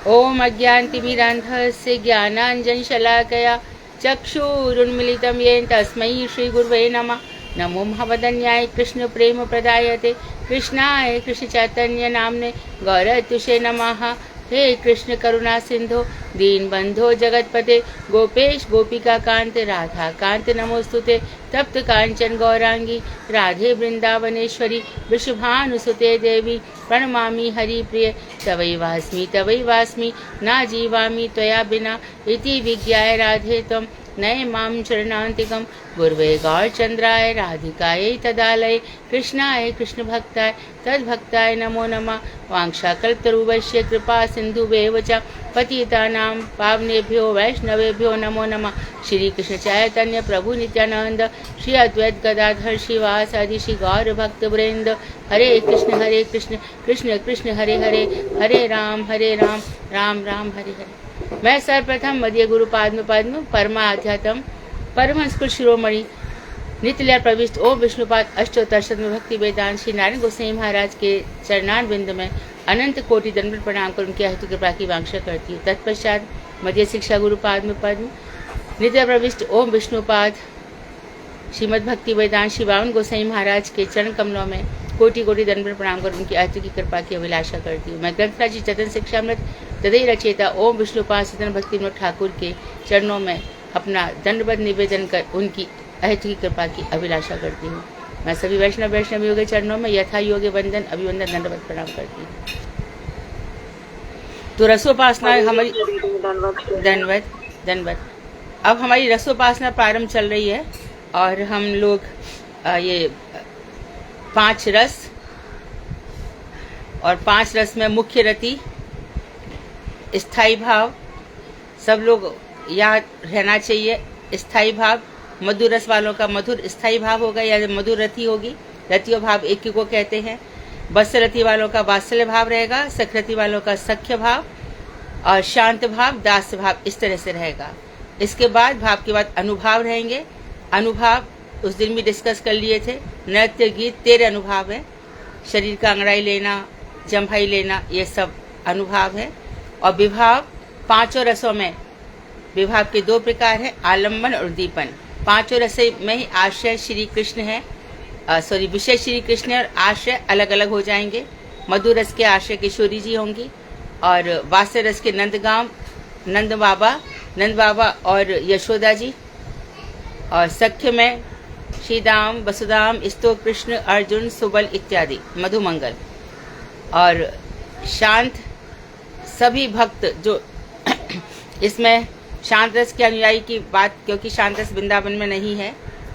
ओम अज्ञानतिमिरान्धस्य ज्ञानाञ्जनशलाकया चक्षुरुन्मिलितं येन तस्मै श्रीगुरुवे नमः। नमो भगवदन्याय कृष्णप्रेमप्रदायते कृष्णाय कृष्णचैतन्यनाम्ने गौरतुषे नमः। हे कृष्ण करुणा सिंधो दीनबंधो जगतपते गोपेश गोपिका कांत राधा कांत नमोस्तुते। तप्त कांचन गौरांगी राधे वृंदावनेश्वरी वृषभानुसुते देवी प्रणमामि हरिप्रिय। तवैवास्मि ना जीवामि त्वया बिना इति विज्ञाय राधे त्वं नये मां चरणान्तिकं। गुर्वे गौरचन्द्राय राधिकायै तदालये कृष्णाय कृष्णभक्ताय तद्भक्ताय नमो नमः। वाञ्छाकल्पतरुभ्यश्च कृपा सिन्धुभ्येव च पतितानां पावनेभ्यो वैष्णवेभ्यो नमो नमः। श्री कृष्ण चैतन्य प्रभु नित्यानंद श्री अद्वैत गदाधर श्रीवासादि श्री गौर भक्त वृंद। हरे कृष्ण कृष्ण कृष्ण हरे हरे हरे राम राम राम हरे हरे। मैं सर्वप्रथम मध्य गुरु पद्म परमाध्यात्म परमहंस शिरोमणि नित्यलीला प्रविष्ट ओम विष्णुपाद अष्टोत्तर शतम भक्ति वेदांत श्री नारायण गोसाई महाराज के चरणार बिंद में अनंत कोटि दंड प्रणाम कर उनकी हेतु कृपा की वांछा करती हूँ। तत्पश्चात मध्य शिक्षा गुरु पद्म नित्य प्रविष्ट ओम विष्णुपाद श्रीमद भक्ति वेदांत श्री बावन गोसाई महाराज के चरण कमलों में कोटि कोटि दंड प्रणाम कर उनकी हेतु की कृपा की अभिलाषा करती हूँ। मैं ग्रंथराज जी चतन शिक्षामृत तदय रचेता ओम विष्णुपाद सतन भक्ति विनोद ठाकुर के चरणों में अपना दंडवत निवेदन कर उनकी अहित की कृपा की अभिलाषा करती हूँ। मैं सभी वैष्णवियों के चरणों में यथा योग्य वंदन अभिवंदन दंडवत प्रणाम करती हूँ। तो रसोपासना हमारी दंडवत अब हमारी रसोपासना प्रारंभ चल रही है और हम लोग ये 5 रस और 5 रस में मुख्य रति स्थायी भाव सब लोग याद रहना चाहिए। स्थायी भाव मधुर रस वालों का मधुर स्थायी भाव होगा या मधुर रति होगी। रतियो भाव एक ही को कहते हैं। वत्सरति वालों का वात्सल्य भाव रहेगा, सखरति वालों का सख्य भाव और शांत भाव दास्य भाव इस तरह से रहेगा। इसके बाद भाव के बाद अनुभाव रहेंगे। अनुभाव उस दिन भी डिस्कस कर लिए थे। नृत्य गीत 13 अनुभाव है। शरीर का अंगड़ाई लेना, जम्भाई लेना, ये सब अनुभाव है। और विभाव 5 रसों में विभाव के 2 प्रकार हैं, आलम्बन और उद्दीपन। 5 रस में ही आश्रय श्री कृष्ण है, विषय श्री कृष्ण है और आश्रय अलग अलग हो जाएंगे। मधुर रस के आश्रय किशोरी जी होंगी और वात्स्य रस के नंद बाबा और यशोदा जी। और सख्य में श्रीदाम वसुदाम स्तो कृष्ण अर्जुन सुबल इत्यादि मधुमंगल। और शांत सभी भक्त जो इसमें शांत रस के अनुयायी की बात, क्योंकि शांत रस वृंदावन में नहीं है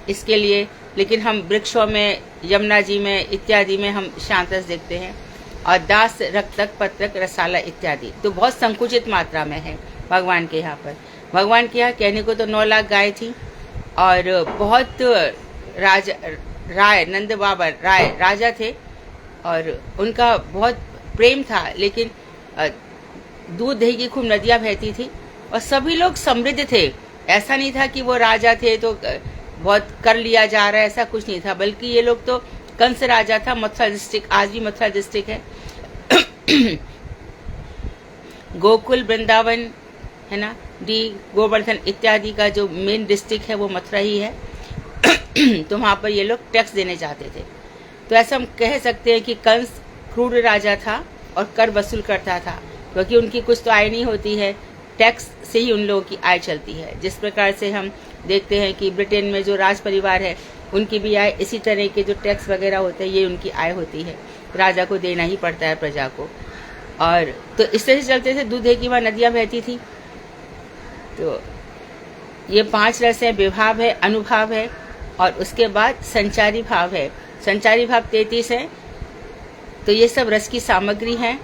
इसके लिए, लेकिन हम वृक्षों में यमुना जी में इत्यादि में हम शांत रस देखते हैं। और दास रक्तक पत्रक रसाला इत्यादि तो बहुत संकुचित मात्रा में है भगवान के यहाँ पर। भगवान के यहाँ कहने को तो 9 लाख गाय थी और बहुत नंद बाबा राय राजा थे और उनका बहुत प्रेम था, लेकिन दूध दही की खूब नदियाँ बहती थी और सभी लोग समृद्ध थे। ऐसा नहीं था कि वो राजा थे तो बहुत कर लिया जा रहा है, ऐसा कुछ नहीं था, बल्कि ये लोग तो कंस राजा था। मथुरा डिस्ट्रिक्ट आज भी मथुरा डिस्ट्रिक्ट है। गोकुल वृंदावन है ना, गोवर्धन इत्यादि का जो मेन डिस्ट्रिक्ट है वो मथुरा ही है। तो वहाँ पर ये लोग टैक्स देने जाते थे। तो ऐसा हम कह सकते हैं कि कंस क्रूर राजा था और कर वसूल करता था, क्योंकि उनकी कुछ तो आय नहीं होती है, टैक्स से ही उन लोगों की आय चलती है। जिस प्रकार से हम देखते हैं कि ब्रिटेन में जो राज परिवार है उनकी भी आय इसी तरह के जो टैक्स वगैरह होते हैं ये उनकी आय होती है, राजा को देना ही पड़ता है प्रजा को। और तो इस तरह से चलते थे। दूध की वहाँ नदियाँ बहती थी। तो ये 5 रस है, विभाव है, अनुभाव है और उसके बाद संचारी भाव है। संचारी भाव 33 है। तो ये सब रस की सामग्री है।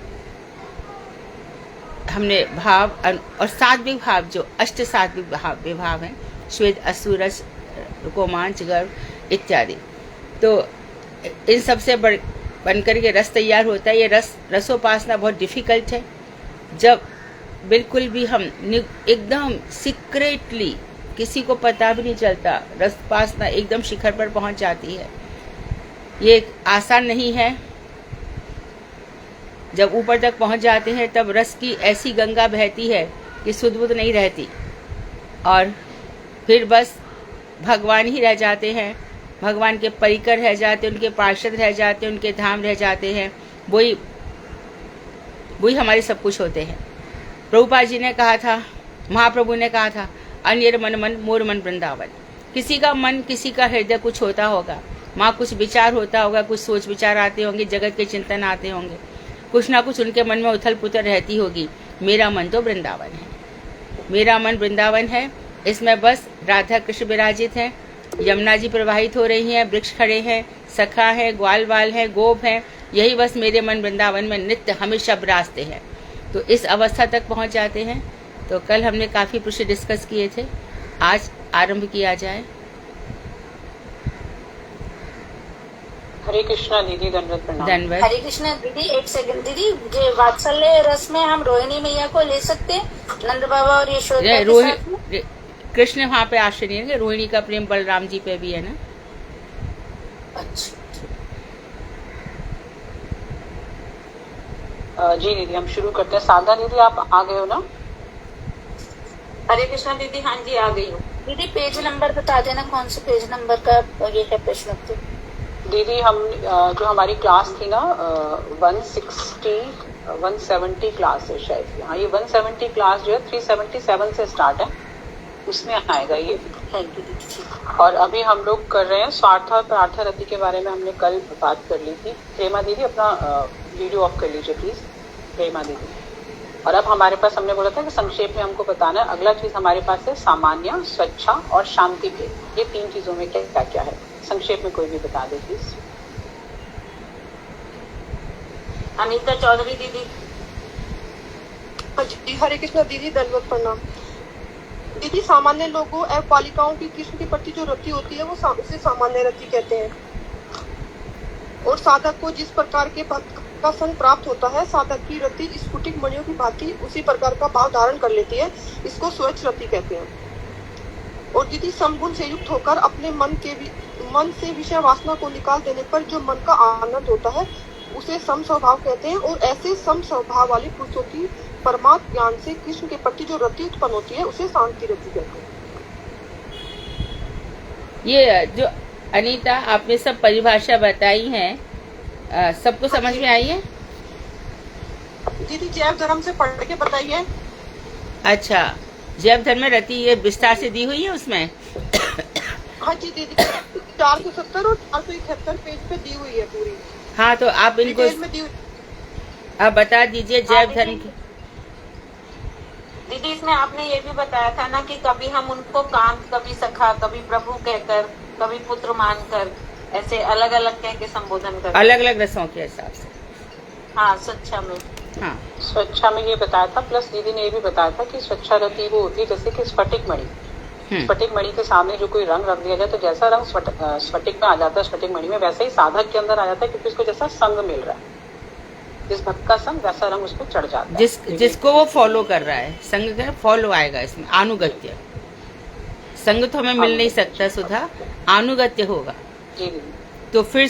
हमने भाव और सात्विक भाव जो अष्ट सात्विक विभाव है, श्वेत असुरस रोमांच गर्व इत्यादि। तो इन सब से बनकर के रस तैयार होता है। ये रसोपासना बहुत डिफिकल्ट है। जब बिल्कुल भी हम एकदम सीक्रेटली, किसी को पता भी नहीं चलता, रसोपासना एकदम शिखर पर पहुंच जाती है। ये आसान नहीं है। जब ऊपर तक पहुंच जाते हैं तब रस की ऐसी गंगा बहती है कि सुध बुध नहीं रहती, और फिर बस भगवान ही रह जाते हैं, भगवान के परिकर रह जाते हैं, उनके पार्षद रह जाते हैं, उनके धाम रह जाते हैं। वही हमारे सब कुछ होते हैं। प्रभुपाद जी ने कहा था, महाप्रभु ने कहा था, अन्यर मन मन मोर मन वृंदावन। किसी का मन, किसी का हृदय कुछ होता होगा, माँ कुछ विचार होता होगा, कुछ सोच विचार आते होंगे, जगत के चिंतन आते होंगे, कुछ ना कुछ उनके मन में उथल पुथल रहती होगी। मेरा मन तो वृंदावन है, मेरा मन वृंदावन है। इसमें बस राधा कृष्ण विराजित हैं, यमुना जी प्रवाहित हो रही हैं, वृक्ष खड़े हैं, सखा है, ग्वाल बाल है, गोप है, यही बस मेरे मन वृंदावन में नित्य हमेशा विराजते हैं। तो इस अवस्था तक पहुंच जाते हैं। तो कल हमने काफ़ी प्रश्न डिस्कस किए थे, आज आरंभ किया जाए। हरे कृष्णा दीदी, दंडवत प्रणाम। धन्यवाद। हरे कृष्णा दीदी, एक सेकंड दीदी, ये वात्सल्य रस में हम रोहिणी मैया को ले सकते हैं, नंद बाबा और यशोदा के साथ में? कृष्ण वहाँ पे आश्रय नहीं है, रोहिणी का प्रेम बलराम जी पे भी है ना। अच्छा जी दीदी, हम शुरू करते हैं। साधना दीदी, आप आ गए हो ना? हरे कृष्णा दीदी, हाँ जी आ गई हूँ। दीदी पेज नंबर बता देना, कौन से पेज नंबर का ये है प्रश्न उत्तर? दीदी हम जो हमारी क्लास थी ना 170 क्लास है शायद। हाँ, ये 170 क्लास जो है 377 से स्टार्ट है, उसमें आएगा ये। थैंक यू दीदी। और अभी हम लोग कर रहे हैं स्वार्थ और प्रार्थ रति के बारे में। हमने कल बात कर ली थी। प्रेमा दीदी अपना वीडियो ऑफ कर लीजिए प्लीज, प्रेमा दीदी। और अब हमारे पास, हमने बोला था कि संक्षेप में हमको बताना है। अगला चीज हमारे पास है सामान्य, स्वच्छा और शांति भेद। ये 3 चीजों में क्या क्या है, संक्षेप में कोई भी बता दे प्लीज। अनीता चौधरी दीदी। हरे कृष्ण दीदी, दंडवत प्रणाम। दीदी, सामान्य लोगों एवं बालिकाओं की कृष्ण के प्रति जो रति होती है वो उसे सामान्य रति कहते हैं। और साधक को जिस प्रकार के भक्त का संग प्राप्त होता है, साधक की रति स्फुटिक मणियों की भांति उसी प्रकार का भाव धारण कर लेती है, इसको स्वच्छ रति कहते हैं। और दीदी, समगुण से युक्त होकर अपने मन से विषय वासना को निकाल देने पर जो मन का आनंद होता है उसे सम स्वभाव कहते हैं। और ऐसे सम स्वभाव वाले पुरुषों की परमात्म ज्ञान से कृष्ण के प्रति जो रति उत्पन्न होती है उसे शांति रति कहते हैं। ये जो अनीता आपने सब परिभाषा बताई है, सबको समझ में आई है? दीदी जैव धर्म से पढ़ के बताइए। अच्छा, जैव धर्म में रति ये विस्तार से दी हुई है उसमें? हाँ जी दीदी, 470 और 471 पेज पे दी हुई है पूरी। हाँ, तो आप इनको आप बता दीजिए जैव धर्म की। दीदी, इसमें आपने ये भी बताया था ना कि कभी हम उनको कांत, कभी सखा, कभी प्रभु कहकर, कभी पुत्र मानकर, ऐसे अलग अलग कह के संबोधन कर, अलग अलग रसों के हिसाब से। हाँ, स्वच्छा में। हाँ, स्वच्छा में ये बताया था। प्लस दीदी ने ये भी बताया था कि स्वच्छा रति वो होती है जैसे कि स्फटिक मणि। स्फटिक मणि के सामने जो कोई रंग रख दिया जाए तो जैसा रंग स्फटिक में आ जाता है, स्फटिक मणि में, वैसे ही साधक के अंदर आ जाता है, क्योंकि उसको जैसा संग मिल रहा है, जिस भक्त का संग वैसा रंग उसको चढ़ जाता है। जिसको वो फॉलो कर रहा है, संग का फॉलो आएगा इसमें, अनुगत्य। संग तो हमें मिल नहीं सकता सुधा, अनुगत्य होगा। जी दीदी। तो फिर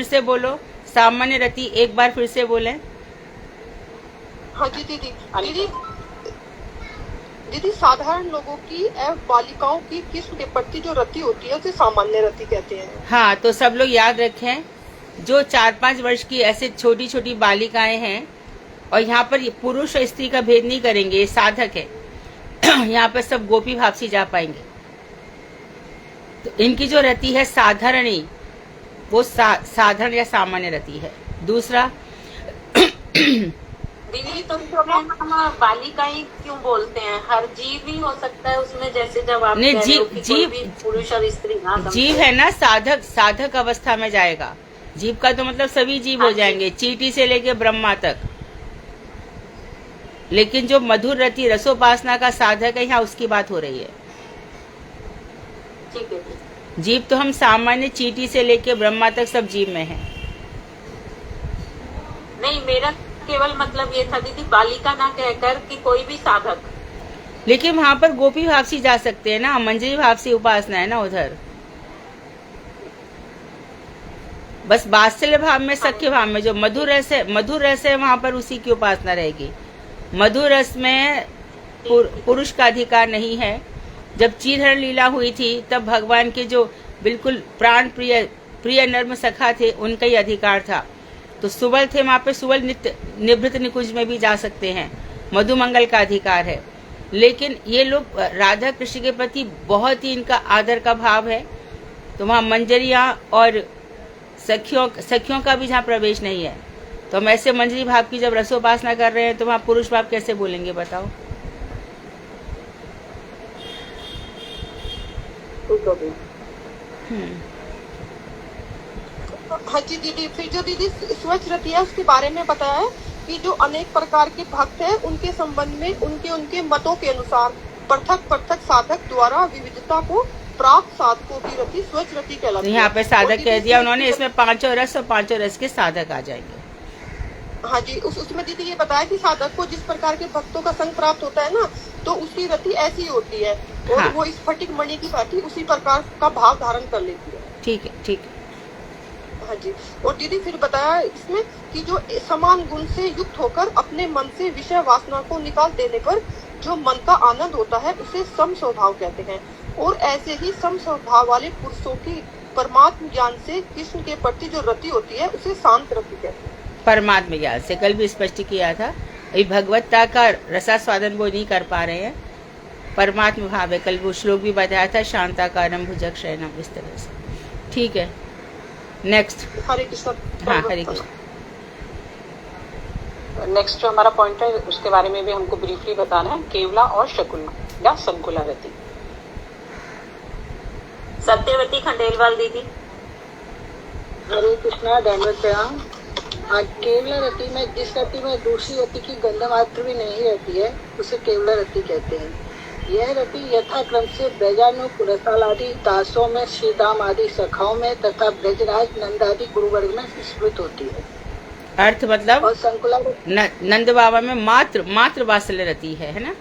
से बोलो सामान्य रति, एक बार फिर से बोले। हाँ जी दीदी। दीदी, साधारण लोगों की एवं बालिकाओं की कृष्ण के प्रति जो रति होती है उसे सामान्य रति कहते हैं। हाँ, तो सब लोग याद रखें, जो 4-5 वर्ष की ऐसे छोटी छोटी बालिकाएं हैं, और यहाँ पर पुरुष और स्त्री का भेद नहीं करेंगे, ये साधक है। यहाँ पर सब गोपी भाव से जा पाएंगे। तो इनकी जो रति है साधारणी, वो साधारण या सामान्य रति है। दूसरा, दीदी, तो हम बालिकाएं क्यों बोलते हैं? हर जीव ही हो सकता है उसमें, जैसे जब आप नहीं, कह रहे हो कि जीव कोई भी पुरुष और स्त्री ना जीव है ना, साधक अवस्था में जाएगा। जीव का तो मतलब सभी जीव हो जाएंगे, चींटी से लेके ब्रह्मा तक। लेकिन जो मधुर रति रसोपासना का साधक है, यहाँ उसकी बात हो रही है। ठीक है। जीव तो हम सामान्य चींटी से लेके ब्रह्मा तक सब जीव में हैं। नहीं, मेरा केवल मतलब ये था दीदी, बालिका ना कहकर कि कोई भी साधक। लेकिन वहाँ पर गोपी भाव से जा सकते हैं ना, मंजरी भाव से उपासना है ना उधर। बस वात्सल्य भाव में, सख्य भाव में जो मधुर रस है वहां पर उसी की उपासना रहेगी। मधुर रस में पुरुष का अधिकार नहीं है। जब चीरहरण लीला हुई थी तब भगवान के जो बिल्कुल प्राण प्रिय नर्म सखा थे उनका ही अधिकार था। तो सुबल थे वहां पे, सुबल नित्य निवृत्त निकुंज में भी जा सकते हैं, मधुमंगल का अधिकार है। लेकिन ये लोग राधा कृष्ण के प्रति बहुत ही इनका आदर का भाव है, तो वहाँ मंजरियाँ और सखियों का भी जहाँ प्रवेश नहीं है। तो हम ऐसे मंजरी भाव की जब रसोपासना कर रहे हैं तो वहाँ पुरुष भाव कैसे बोलेंगे बताओ? हाँ जी दीदी, फिर जो दीदी स्वच्छ रति है उसके बारे में बताया है कि जो अनेक प्रकार के भक्त हैं उनके संबंध में उनके मतों के अनुसार पृथक साधक द्वारा विविधता को प्राप्त साधकों की रति स्वच्छ रति कहलाती है। यहाँ पे साधक कह दिया उन्होंने, इसमें पांचों रस और पांचों रस के साधक आ जाएंगे। हाँ जी, उसमें दीदी ये बताया कि साधक को जिस प्रकार के भक्तों का संग प्राप्त होता है ना, तो उसकी रति ऐसी होती है और हाँ। वो इस फटिक मणि की भांति उसी प्रकार का भाव धारण कर लेती है। ठीक है। हाँ जी, और दीदी फिर बताया इसमें कि जो समान गुण से युक्त होकर अपने मन से विषय वासना को निकाल देने पर जो मन का आनंद होता है उसे सम स्वभाव कहते हैं। और ऐसे ही सम स्वभाव वाले पुरुषों की परमात्म ज्ञान से कृष्ण के प्रति जो रति होती है उसे शांत रति कहते हैं। परमात्म ज्ञान से कल भी स्पष्ट किया था, अभी भगवत्ता का रसास्वादन वो नहीं कर पा रहे हैं, परमात्म भाव है। कल वो श्लोक भी बताया था, शांताकारम भुजग शयनम, इस तरह से। ठीक है, नेक्स्ट। हरे कृष्ण। हाँ, हरे कृष्ण। नेक्स्ट जो हमारा पॉइंट है उसके बारे में भी हमको ब्रीफली बताना है, केवला और शकुला या संकुला रति। सत्यवती खंडेलवाल दीदी। हरे कृष्णा, दंडवत प्रणाम। केवला रति में जिस रति में दूसरी रति की गंध मात्र भी नहीं रहती है उसे केवला रति कहते हैं। यह रति यथाक्रम से ब्रजानुक रसाल आदि दासों में, श्रीदाम आदि सखाओं में तथा ब्रजराज नंद आदि गुरुवर्ग में स्मृत होती है। अर्थ मतलब और संकुला नंद बाबा में मात्र वात्सल्य रति है ना,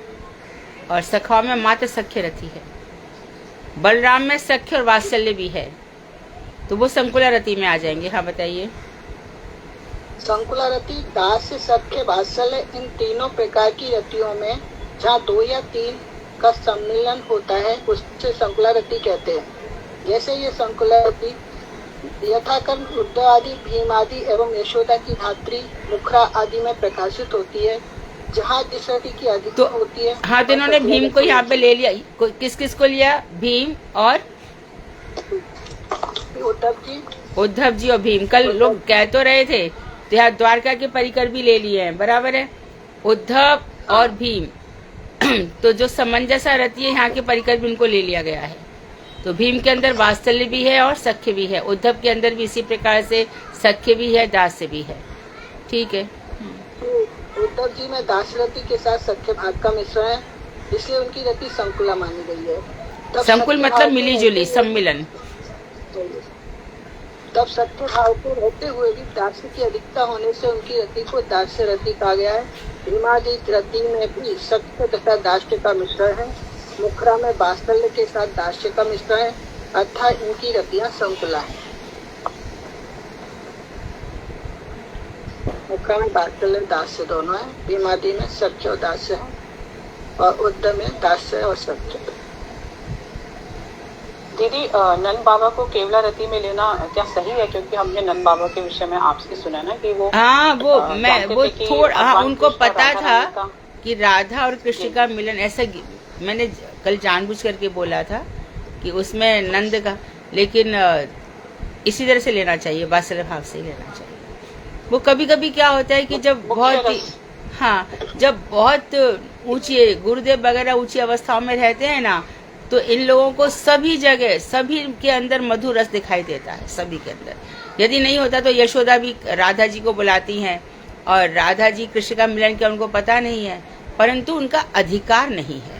और सखाओं में मात्र सख्य रति है। बलराम में सख्य और वात्सल्य भी है, तो वो संकुला रति में आ जाएंगे। हाँ बताइए। संकुला रति दास, सख्य, वात्सल्य इन तीनों प्रकार की रतियों में जहाँ 2 या 3 का सम्मिलन होता है उससे संकुला रति कहते हैं। जैसे ये संकुला रति यथाक्रम उद्धव आदि, भीम आदि एवं यशोदा की धात्री मुखरा आदि में प्रकाशित होती है, जहाँ जिस रति की अधिकता होती है। हाँ, तो इन्होंने भीम को यहाँ पे ले लिया। किस किस को लिया? भीम और उद्धव जी और भीम। कल लोग कह तो रहे थे, तो यहाँ द्वारका के परिकर भी ले लिए हैं, बराबर है, उद्धव और भीम। तो जो समंजसा रति है यहाँ के परिकर भी उनको ले लिया गया है। तो भीम के अंदर वात्सल्य भी है और सख्य भी है, उद्धव के अंदर भी इसी प्रकार से सख्य भी है, दास्य भी है। ठीक है। उद्धव जी में दास रति के साथ सख्य भाग का मिश्रण है, इसलिए उनकी रति संकुला मानी गई है। संकुल मतलब मिली जुली, सम्मिलन। तब सत्य भाव को रहते हुए भी दास्य की अधिकता होने से उनकी रति को दास्य रति कहा गया है। भीमादि रति में भी सत्य तथा दास्य का मिश्रण है। मुखरा में वात्सल्य के साथ दास्य का मिश्रण है, अर्थात इनकी रतियां संकुला है। मुखरा में वात्सल्य दास्य दोनों है, भीमादि में सत्य और दास्य है, और उद्धव में दास्य और सत्य। दीदी, नंद बाबा को केवला रति में लेना क्या सही है? क्योंकि हमने नंद बाबा के विषय में आपसे सुना ना कि वो थोड़ा उनको पता था कि राधा और कृष्ण का मिलन, ऐसा मैंने कल जानबूझ करके बोला था कि उसमें नंद का, लेकिन इसी तरह से लेना चाहिए, वात्सल्य भाव से लेना चाहिए। वो कभी कभी क्या होता है कि जब बहुत ऊंची गुरुदेव वगैरह ऊंची अवस्थाओं में रहते हैं ना, तो इन लोगों को सभी जगह, सभी के अंदर मधुर रस दिखाई देता है, सभी के अंदर। यदि नहीं होता तो यशोदा भी राधा जी को बुलाती हैं, और राधा जी कृष्ण का मिलन क्या उनको पता नहीं है, परंतु उनका अधिकार नहीं है।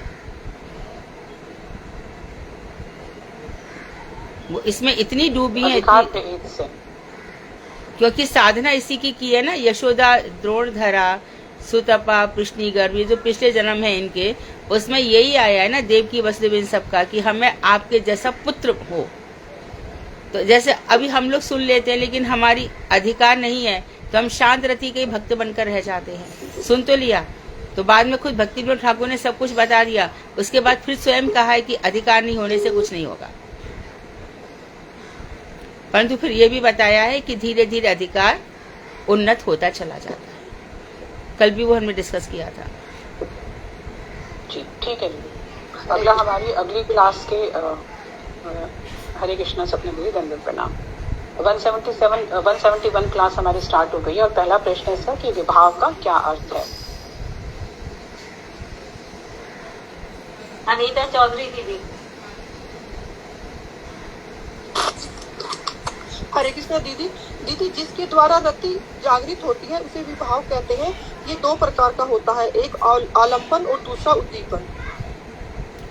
वो इसमें इतनी डूबी है, क्योंकि साधना इसी की है ना। यशोदा द्रोणधरा, सुतपा, कृष्णी गर्भ, ये जो पिछले जन्म है इनके, उसमें यही आया है ना, देव की वसुदेव इन सबका, कि हमें आपके जैसा पुत्र हो। तो जैसे अभी हम लोग सुन लेते हैं, लेकिन हमारी अधिकार नहीं है, तो हम शांत रति के भक्त बनकर रह जाते हैं। सुन तो लिया, तो बाद में खुद भक्ति विनोद ठाकुर ने सब कुछ बता दिया, उसके बाद फिर स्वयं कहा है कि अधिकार नहीं होने से कुछ नहीं होगा। परंतु फिर ये भी बताया है कि धीरे धीरे अधिकार उन्नत होता चला जाता है। कल भी वो हमने डिस्कस किया था। जी ठीक है दीदी। अगला हमारी अगली क्लास के हरे कृष्णा सपने दीदी, दंडवत प्रणाम। 171 क्लास हमारी स्टार्ट हो गई है और पहला प्रश्न है इसका कि विभाव का क्या अर्थ है। अनीता चौधरी दीदी। हरे कृष्णा दीदी। दीदी, जिसके द्वारा रति जागृत होती है उसे विभाव कहते हैं। ये दो प्रकार का होता है, एक आलंबन और दूसरा उद्दीपन।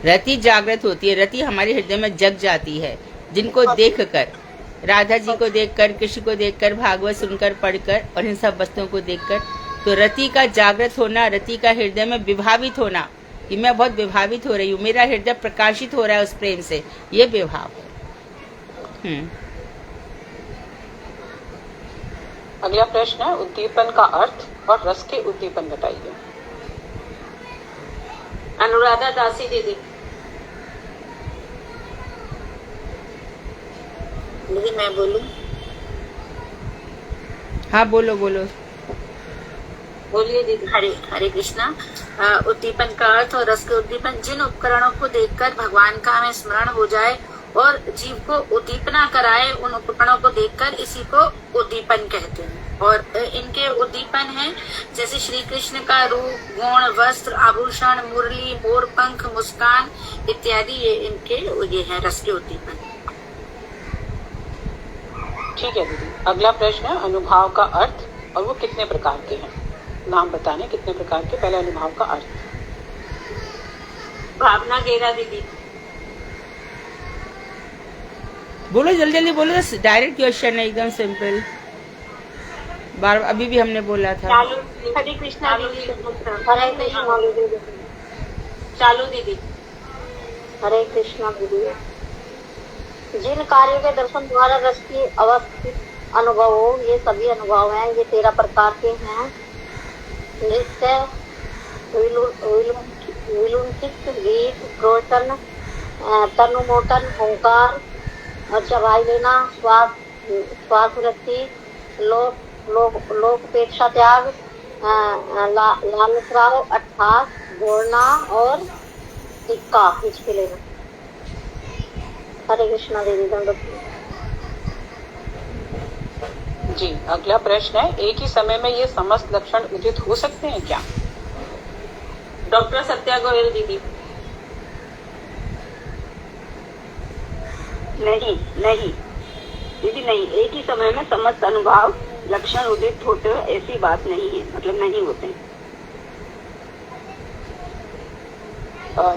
रति जागृत होती है, रति हमारे हृदय में जग जाती है, जिनको देखकर, राधा जी को देखकर, कृष्ण को देखकर, भागवत सुनकर, पढ़कर और इन सब वस्तुओं को देखकर, तो रति का जागृत होना, रति का हृदय में विभावित होना, कि मैं बहुत विभावित हो रही हूँ, मेरा हृदय प्रकाशित हो रहा है उस प्रेम से, ये विभाव है। अगला प्रश्न है उद्दीपन का अर्थ और रस के उद्दीपन बताइए। अनुराधा दासी दीदी। दीदी मैं बोलूं? हाँ बोलो बोलो। बोलिए दीदी। हरे कृष्णा। उद्दीपन का अर्थ और रस के उद्दीपन, जिन उपकरणों को देखकर भगवान का हमें स्मरण हो जाए और जीव को उद्दीपना कराए, उन उपकरणों को देखकर इसी को उद्दीपन कहते हैं। और इनके उद्दीपन है जैसे श्री कृष्ण का रूप, गुण, वस्त्र, आभूषण, मुरली, मोर पंख, मुस्कान इत्यादि, ये है रस के उद्दीपन। ठीक है दीदी। अगला प्रश्न है अनुभाव का अर्थ और वो कितने प्रकार के हैं। नाम बताने कितने प्रकार के। पहले अनुभाव का अर्थ। भावना गेरा दीदी। बोलो जल्दी जल्दी बोलो, डायरेक्ट क्वेश्चन है, एकदम सिंपल। बार अभी भी हमने बोला था। हरे कृष्णा दीदी। हरे कृष्णा दीदी। चालू दीदी। हरे कृष्णा दीदी। जिन कार्यों के दर्शन द्वारा रस की अवस्थित अनुभव हो, ये सभी अनुभव हैं। ये 13 प्रकार के हैं। नृत्य, विलुंठित, गीत, प्रवचन, तनुमोटन, ओंकार और चबाई लेना, श्वास वृत्ति, लोकपेक्षा त्याग, लालसराव, अट्ठास, बोलना और टिक्का हिचके लेना। हरे कृष्णा दीदी, दंडवत। जी। अगला प्रश्न है एक ही समय में ये समस्त लक्षण उदित हो सकते हैं क्या। डॉक्टर सत्या गोयल दीदी। नहीं दीदी, नहीं। एक ही समय में समस्त अनुभव लक्षण उदित होते हैं, ऐसी बात नहीं है, मतलब नहीं होते हैं।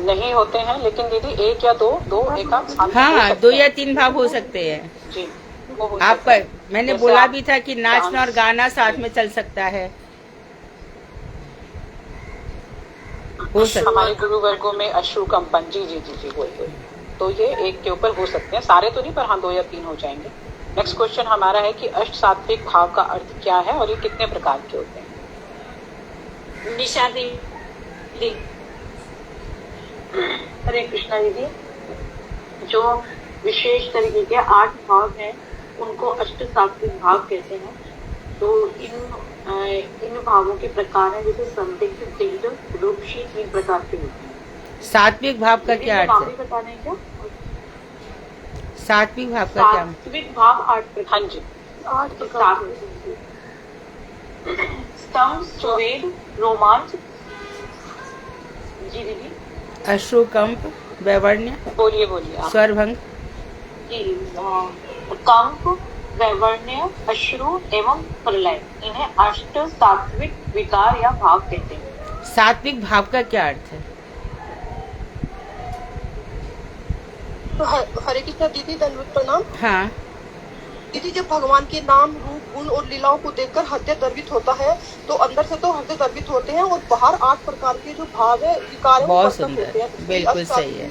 नहीं होते हैं, लेकिन दीदी एक या दो एक साथ। हाँ, 2 या 3 भाव हो सकते हैं। जी, वो हो आपका सकते हैं। मैंने जैसे बोला आप भी था कि नाचना और गाना साथ में चल सकता है, हो सकता है। हमारे गुरु वर्गों में अश्रु कंपन। जी जी जी जी वही। तो ये एक के ऊपर हो सकते हैं, सारे तो नहीं, पर हाँ 2 या 3 हो जाएंगे। नेक्स्ट क्वेश्चन हमारा है कि अष्ट सात्विक भाव का अर्थ क्या है और ये कितने प्रकार के होते हैं। निशा दीदी। हरे कृष्णा दीदी। जो विशेष तरीके के 8 भाव हैं उनको अष्ट सात्विक भाव कहते हैं। तो इन भावों के प्रकार है, जैसे संदिग्ध, दिग्ध, रूपशी, 3 प्रकार के होते हैं। सात्विक भाव का क्या अर्थ है। बता रहे हैं क्या? सात्विक भाव का क्या। सात्विक भाव 8 प्रकार। हाँ जी। 8 प्रकार। स्तंभ, सुवेद, रोमांच। जी दीदी। अश्रुकंप, वैवर्ण्य, बोलिए बोलिए आप। स्वरभंग। जी। कंप, वैवर्ण्य, अश्रु एवं प्रलय, इन्हें अष्ट सात्विक विकार या भाव कहते हैं। सात्विक भाव का क्या अर्थ है। तो हरे कृष्णा दीदी, दंडवत प्रणाम। हाँ। दीदी जब भगवान के नाम रूप गुण और लीलाओं को देखकर हृदय द्रवित होता है तो अंदर से तो हृदय द्रवित होते हैं और बाहर 8 प्रकार के जो भाव है विकार है वो बहुत प्रकट होते सुंदर, हैं। बिल्कुल सही है।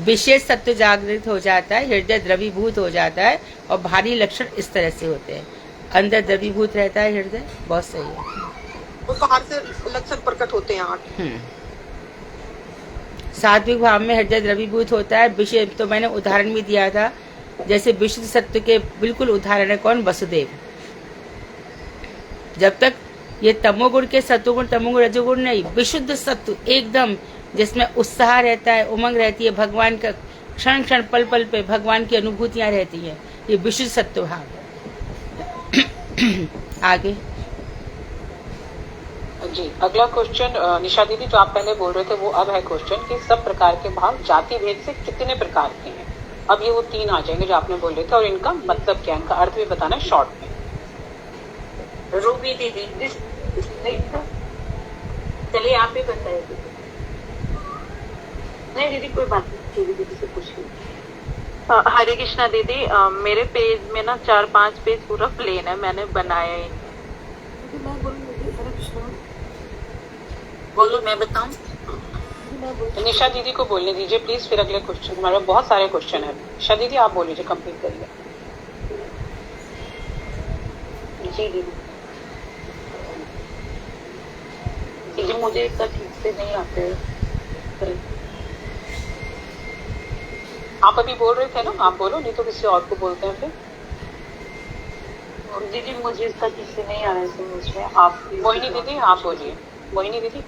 विशेष सत्व जागृत हो जाता है, हृदय द्रवीभूत हो जाता है और भारी लक्षण इस तरह से होते हैं। अंदर द्रवीभूत रहता है हृदय, बहुत सही है। और बाहर से लक्षण प्रकट होते हैं 8। सात्विक भाव में हृदय द्रवीभूत होता है। विशेष तो मैंने उदाहरण भी दिया था, जैसे विशुद्ध सत्व के बिल्कुल उदाहरण है कौन? वसुदेव। जब तक ये तमोगुण के सत्वगुण तमोगुण रजोगुण नहीं, विशुद्ध सत्व एकदम जिसमें उत्साह रहता है, उमंग रहती है, भगवान का क्षण क्षण पल पल पे भगवान की अनुभूतियां रहती हैं, ये विशुद्ध सत्व भाव है। आगे जी, अगला क्वेश्चन निशा दीदी जो आप पहले बोल रहे थे वो अब है क्वेश्चन कि सब प्रकार के भाव जाति भेद से कितने प्रकार के हैं। अब ये वो 3 आ जाएंगे जो आपने बोले थे और इनका मतलब क्या है, इनका अर्थ भी बताना है शॉर्ट में। रूबी दीदी चलिए आप ही बताइए दीदी। नहीं दीदी कोई बात नहीं, दीदी से पूछिए। हरे कृष्णा दीदी, मेरे पेज में ना 4-5 पेज पूरा प्लेन है, मैंने बनाया ही। बोलो मैं बताऊं। निशा दीदी को बोलने दीजिए प्लीज, फिर अगले क्वेश्चन। हमारे पास बहुत सारे क्वेश्चन है। निशा दीदी आप बोल लीजिए, कंप्लीट करिए। जी दीदी दीदी मुझे इतना ठीक से नहीं आते। आप अभी बोल रहे थे ना, आप बोलो, नहीं तो किसी और को बोलते हैं फिर। दीदी मुझे इसका ठीक से नहीं आ रहा है समझ में। आप मोहिनी दीदी आप बोलिए। मोहिनी दीदी।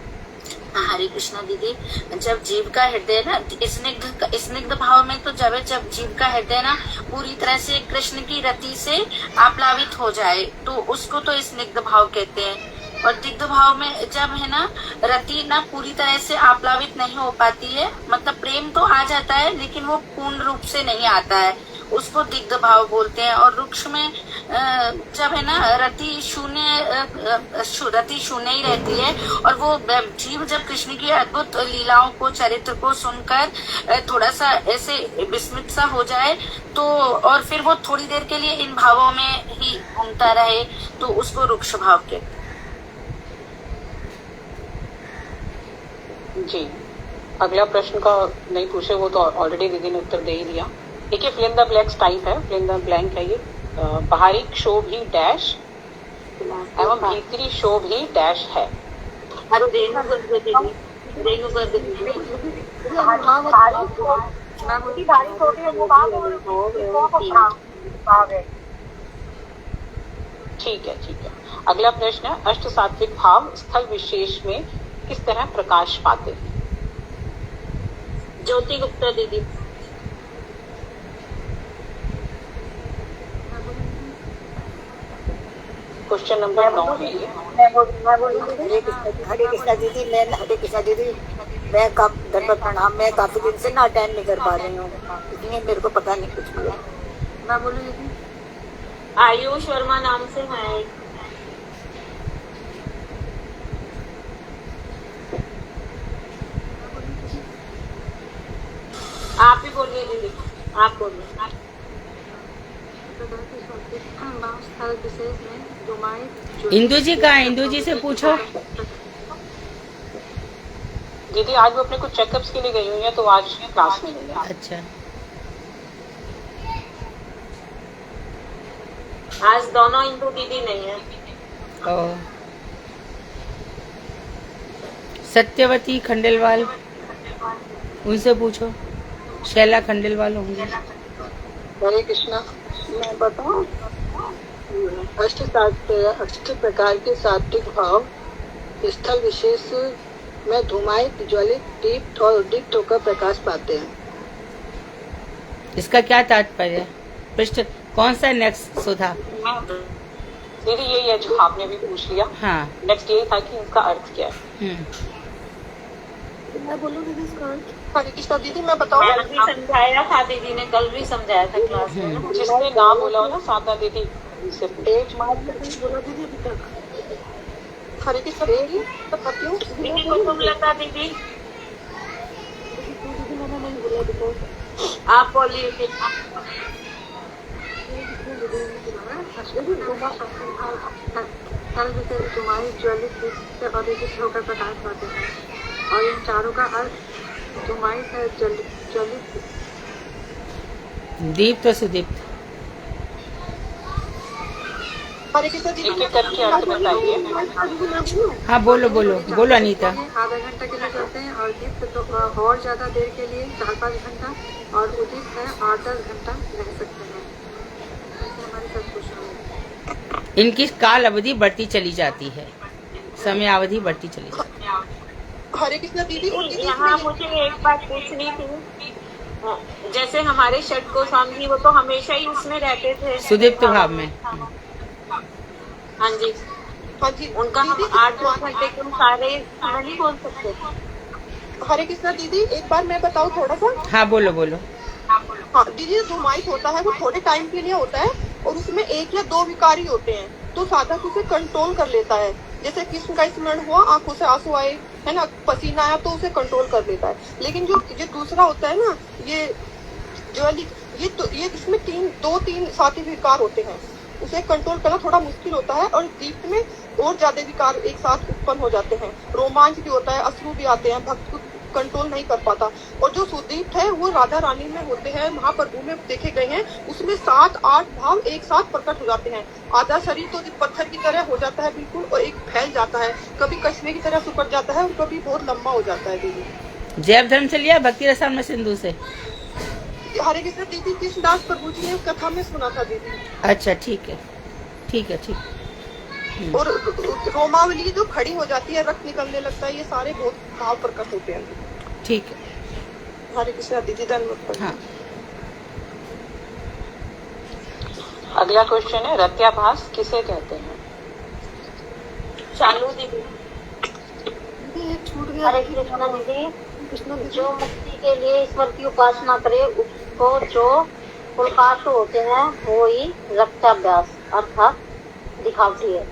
हरे कृष्णा दीदी, जब जीव का हृदय ना स्निग्ध भाव में, तो जब जीव का हृदय ना पूरी तरह से कृष्ण की रति से आप्लावित हो जाए तो उसको तो स्निग्ध भाव कहते हैं। और दिग्ध भाव में जब है ना रति ना पूरी तरह से आप्लावित नहीं हो पाती है, मतलब प्रेम तो आ जाता है लेकिन वो पूर्ण रूप से नहीं आता है, उसको दिग्ध भाव बोलते हैं। और रुक्ष में जब है ना रति शून्य ही रहती है और वो जीव जब कृष्ण की अद्भुत लीलाओं को, चरित्र को सुनकर थोड़ा सा ऐसे विस्मित सा हो जाए तो, और फिर वो थोड़ी देर के लिए इन भावों में ही घूमता रहे तो उसको रुक्ष भाव कहते हैं। जी, अगला प्रश्न का नहीं पूछे, वो तो ऑलरेडी दीदी ने उत्तर दे ही दिया। देखिए fill in the blanks type है, फिल इन द ब्लैंक है ये। बाहरी क्षोभ ही डैश एवं भीतरी क्षोभ ही डैश है। ठीक है ठीक है। अगला प्रश्न है, अष्ट सात्विक भाव स्थल विशेष में किस तरह प्रकाश पाते हैं? ज्योति गुप्ता दीदी। क्वेश्चन नंबर 9 है ये। हरे कृष्णा दीदी, मैं दंडवत प्रणाम। मैं काफी दिन से ना अटेंड नहीं कर पा रही हूँ, इसलिए मेरे को पता नहीं कुछ भी। मैं बोलूँ दीदी, आयुष वर्मा नाम से है। आप ही बोलिए दीदी, आप बोलिए। इंदु जी कहाँ है? इंदु जी से पूछो। दीदी आज वो अपने कुछ चेकअप्स के लिए गई हुई है तो आज क्लास में नहीं है। अच्छा, आज दोनों इंदु दीदी नहीं है। ओ सत्यवती खंडेलवाल, उनसे पूछो। शैला खंडेलवाल होंगे। हरे कृष्णा, मैं बताऊं, अष्ट प्रकार के सात्विक भाव स्थल विशेष में धूमायित, ज्वलित, दीप्त और उद्दीप्त होकर प्रकाश पाते हैं। इसका क्या तात्पर्य है? पृष्ठ कौन सा नेक्स्ट सुधा? दीदी यही है जो आपने भी पूछ लिया। हाँ, नेक्स्ट यही था कि इसका अर्थ क्या है। मैं बोलूँ दीदी इसका अर्थ? हरे कृष्णा दीदी मैं बताऊँ? कल भी समझाया था दीदी ने, कल भी समझाया था क्लास में। जिसने ना बोला हो ना साधना दीदी से एक मार्च तक बोला दीदी अभी तक। हरे कृष्णा दीदी बताती हूँ। दीदी को तुम लता दीदी, मैंने नहीं बोला। आप बोलिए। कल विषय तुम्हारी ज्वलित दीप से अभिजित होकर प्रकाश पाते हैं और इन चारों का अर्थ तुम्हारी से ज्वलित दीप्त और सुदीप्त। हरे कृष्ण दीदी। एक एक करके अर्थ बताइए। हाँ बोलो बोलो बोलो अनीता। आधा घंटा के लिए चलते हैं और दीप्त तो और ज्यादा देर के लिए 4-5 घंटा और उदित है 8-10 घंटा रह सकते हैं। ऐसे हमारे सब कुछ है। इनकी काल अवधि बढ़ती चली जाती है, समय अवधि बढ़ती चली जाती है। हरे कृष्ण दीदी। और दीदी यहाँ मुझे एक बात पूछनी थी, जैसे हमारे षट गोस्वामी जी वो तो हमेशा ही उसमें रहते थे सुदीप्त भाव में। हाँ जी, हाँ जी उनका हम दीदी, 8-10 घंटे के सारे नहीं बोल सकते। हरे कृष्ण दीदी एक बार मैं बताऊँ थोड़ा सा। हाँ बोलो बोलो। हाँ दीदी, जो धुमाइत होता है वो थोड़े टाइम के लिए होता है और उसमें 1 या 2 विकारी होते हैं, तो साधक उसे कंट्रोल कर लेता है। जैसे कृष्ण का स्मरण हुआ, आंखों से आंसू आए, है ना, पसीना आया, तो उसे कंट्रोल कर लेता है। लेकिन जो ये दूसरा होता है ना, ये इसमें 2-3 साथी विकार होते हैं, उसे कंट्रोल करना थोड़ा मुश्किल होता है और दीप में और ज्यादा विकार एक साथ उत्पन्न हो जाते हैं। रोमांच भी होता है, अश्रु भी आते हैं, भक्त को कंट्रोल नहीं कर पाता। और जो सुदीप्त है वो राधा रानी में होते हैं, महाप्रभु में देखे गए हैं, उसमें 7-8 भाव एक साथ प्रकट हो जाते हैं। आधा शरीर तो पत्थर की तरह हो जाता है बिल्कुल, और एक फैल जाता है, कभी कश्मे की तरह सुकड़ जाता है और कभी बहुत लंबा हो जाता है। दीदी जैव धर्म से लिया भक्ति रसायन में सिंधु से। हरे कृष्ण दीदी, कृष्णदास प्रभु जी ने कथा में सुना था दीदी। अच्छा ठीक है ठीक है ठीक। और रोमावली जो खड़ी हो जाती है, रक्त निकलने लगता है, ये सारे बहुत भाव प्रकट होते हैं। ठीक है। हरे कृष्ण दीदी, धन्यवाद। हाँ अगला क्वेश्चन है, रत्याभास किसे कहते हैं? चालू दीदी। हरे कृष्ण दीदी। जो मुक्ति के लिए ईश्वर की उपासना करे उसको जो पुरुषार्थ होते हैं वो ही रक्ताभ्यास अर्थात दिखावटी है,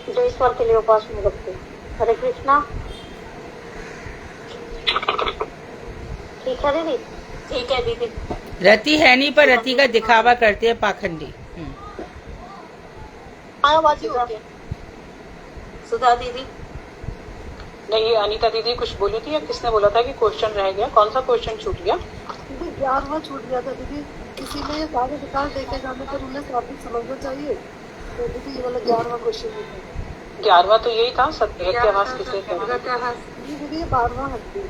जो ईश्वर के लिए उपासना करते हैं। हरे कृष्णा। ठीक है दीदी। ठीक है दीदी। रति है नहीं पर रति का दिखावा करते हैं पाखंडी। मायावादी होते हैं। सुधा दीदी। नहीं, ये अनीता दीदी कुछ बोली थी या किसने बोला था कि क्वेश्चन रह गया? कौन सा क्वेश्चन छूट गया? 11वां छूट गया था दीदी, इसीलिए ये सारे विकार देखे जाने पर उन्हें स्वाभाविक समझना चाहिए। तो दीदी ये वाला 11वां क्वेश्चन है। 11वां तो यही था, रत्याभास किसे कहते हैं? रत्याभास दीदी 12वां हटती है,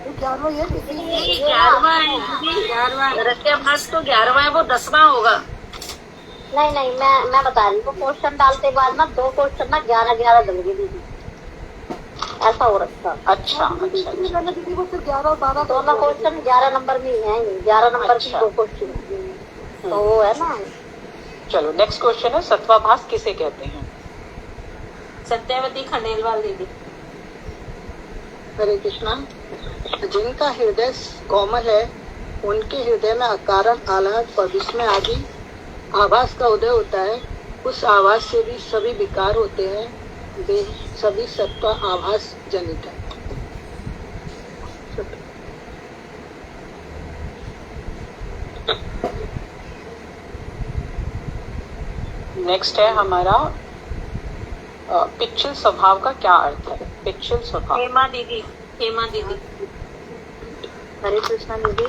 तो 11वां ये किसी 11वां है दीदी, 11वां रत्याभास तो 11वां है, वो 10वां होगा। नहीं मैं बता रही हूँ, क्वेश्चन डालते बाद ना 2 क्वेश्चन ना 11 डल गए दीदी, ऐसा हो रखा। अच्छा दीदी वो फिर 11 और 12 दोनों क्वेश्चन 11 नंबर में ही है, 11 नंबर की 2 क्वेश्चन, तो वो है ना। चलो नेक्स्ट क्वेश्चन है, सत्वाभास किसे कहते हैं? सत्यवती खंडेलवाल दीदी। हरे कृष्णा। जिनका हृदय कोमल है उनके हृदय में अकारण आह्लाद और विस्मय आदि आभास का उदय होता है। उस आभास से भी सभी विकार होते हैं, वे सभी सत्व आभास जनित है। नेक्स्ट है हमारा पिच्छल स्वभाव का क्या अर्थ है? पिच्छल स्वभाव। हेमा दीदी। हेमा दीदी। हरे कृष्णा दीदी।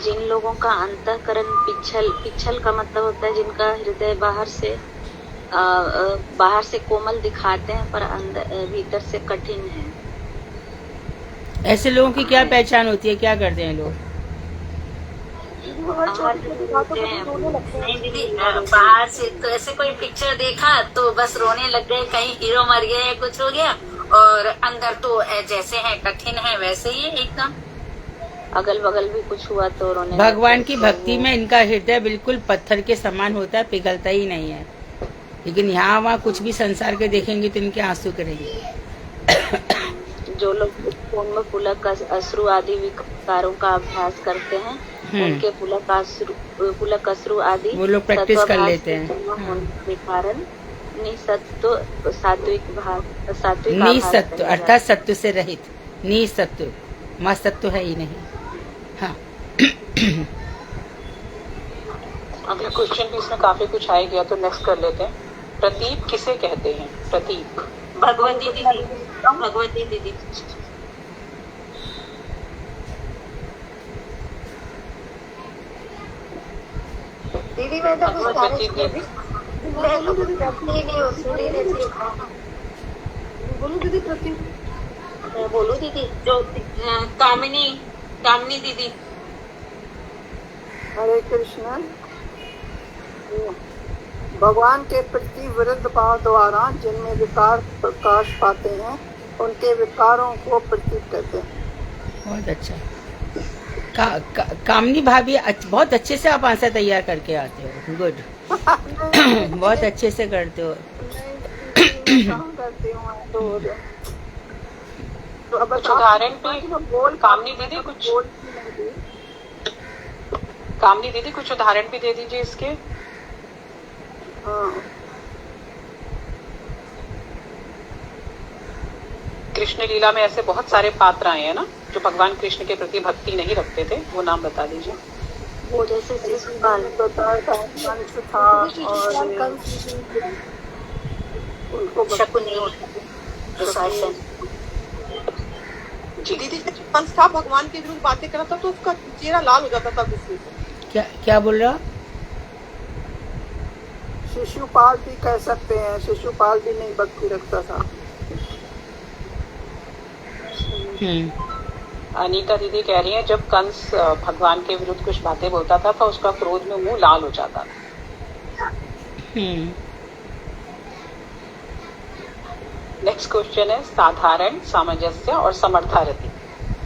जिन लोगों का अंतःकरण पिच्छल का मतलब होता है जिनका हृदय बाहर से कोमल दिखाते हैं पर अंदर भीतर से कठिन है। ऐसे लोगों की क्या पहचान होती है, क्या करते हैं लोग? नहीं दीदी, बाहर से तो ऐसे कोई पिक्चर देखा तो बस रोने लग गए, कहीं हीरो मर गया या कुछ हो गया, और अंदर तो जैसे है कठिन है वैसे ही एकदम। अगल बगल भी कुछ हुआ तो रोने। भगवान की भक्ति में इनका हृदय बिल्कुल पत्थर के समान होता है, पिघलता ही नहीं है। लेकिन यहाँ वहाँ कुछ भी संसार के देखेंगे तो इनके आंसू करेंगे। जो लोग पुलक अश्रु आदि विकारों का अभ्यास करते हैं उनके पुलक अश्रु आदि वो लोग प्रैक्टिस कर लेते हैं। के कारण निसत्व सात्विक निसत्व अर्थात सत्व से रहित, निसत्व मसत्व है ही नहीं। हाँ अगला क्वेश्चन भी इसमें काफी कुछ आया गया, तो नेक्स्ट कर लेते हैं। प्रतीप किसे कहते हैं? प्रतीप। भगवती दीदी, भगवती दीदी। दीदी मैं तो कुछ भगवती दीदी। बोलो दीदी प्रतीक। बोलो दीदी। जो कामिनी, कामिनी दीदी। हरे कृष्ण। भगवान के प्रति विरुद्ध भाव द्वारा जिनमें विकार प्रकाश पाते हैं उनके विकारों को प्रतीक कहते हैं। बहुत अच्छा। कामनी भाभी, बहुत अच्छे से आप आंसर तैयार करके आते हो। गुड। बहुत अच्छे से करते हो। करती हूँ तो अब कुछ उदाहरण पे कामनी दीदी कुछ उदाहरण भी दे दीजिए इसके। कृष्ण लीला में ऐसे बहुत सारे पात्र आए हैं ना जो भगवान कृष्ण के प्रति भक्ति नहीं रखते थे, वो नाम बता दीजिए। वो जैसे दीदी जब कंस था भगवान के विरुद्ध बातें कर रहा था तो उसका चेहरा लाल हो जाता था गुस्से से। क्या बोल रहा? शिशुपाल भी कह सकते हैं, शिशुपाल भी नहीं भक्ति रखता था। अनीता दीदी कह रही हैं जब कंस भगवान के विरुद्ध कुछ बातें बोलता था तो उसका क्रोध में मुंह लाल हो जाता था। नेक्स्ट क्वेश्चन है साधारण, सामंजस्य और समर्थारति,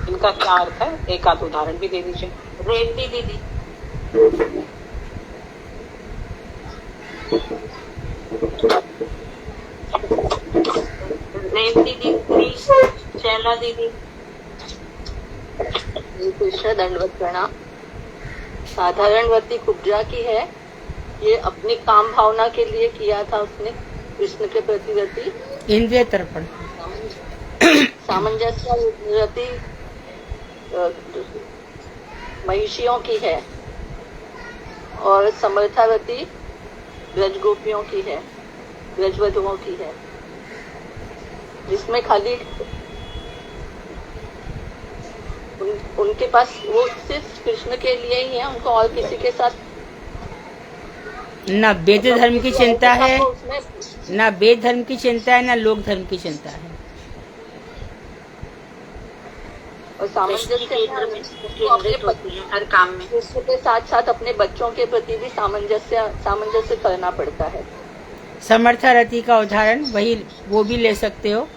इनका क्या अर्थ है? एक आध उदाहरण भी दे दीजिए। रेवती दीदी। रेवती दीदी, शैला दीदी। कृष्ण दंडवत प्रणाम। साधारण व्रती कुब्जा की है, ये अपनी काम भावना के लिए किया था उसने कृष्ण के प्रति व्रती। इंद्रिय तर्पण। सामंजस्य व्रती महिषियों की है और समर्थावती ब्रज गोपियों की है, ब्रजवधुओं की है, जिसमें खाली उनके पास वो सिर्फ कृष्ण के लिए ही है, उनको और किसी के साथ ना वेद धर्म की चिंता है, ना वेद धर्म की चिंता है, ना लोक धर्म की चिंता है। और सामंजस्य हर काम में उसके साथ साथ अपने बच्चों के प्रति भी सामंजस्य करना पड़ता है। समर्थारति का उदाहरण वो भी ले सकते हो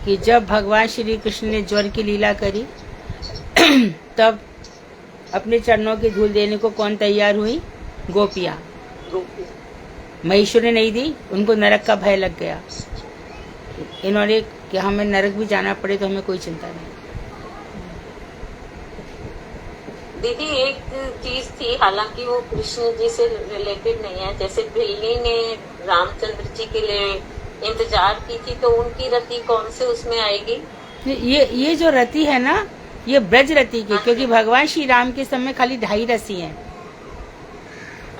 कि जब भगवान श्री कृष्ण ने ज्वर की लीला करी तब अपने चरणों की धूल देने को कौन तैयार हुई? गोपियां। महिषी ने नहीं दी, उनको नरक का भय लग गया। इन्होंने कि हमें नरक भी जाना पड़े तो हमें कोई चिंता नहीं। दीदी एक चीज थी, हालांकि वो कृष्ण जी से रिलेटेड नहीं है, जैसे भिल्ली ने रामचंद्र जी के लिए इंतजार की थी, तो उनकी रति कौन से उसमें आएगी? ये जो रति है ना, ये ब्रज रति की, क्योंकि भगवान श्री राम के समय खाली 2.5 रसी हैं।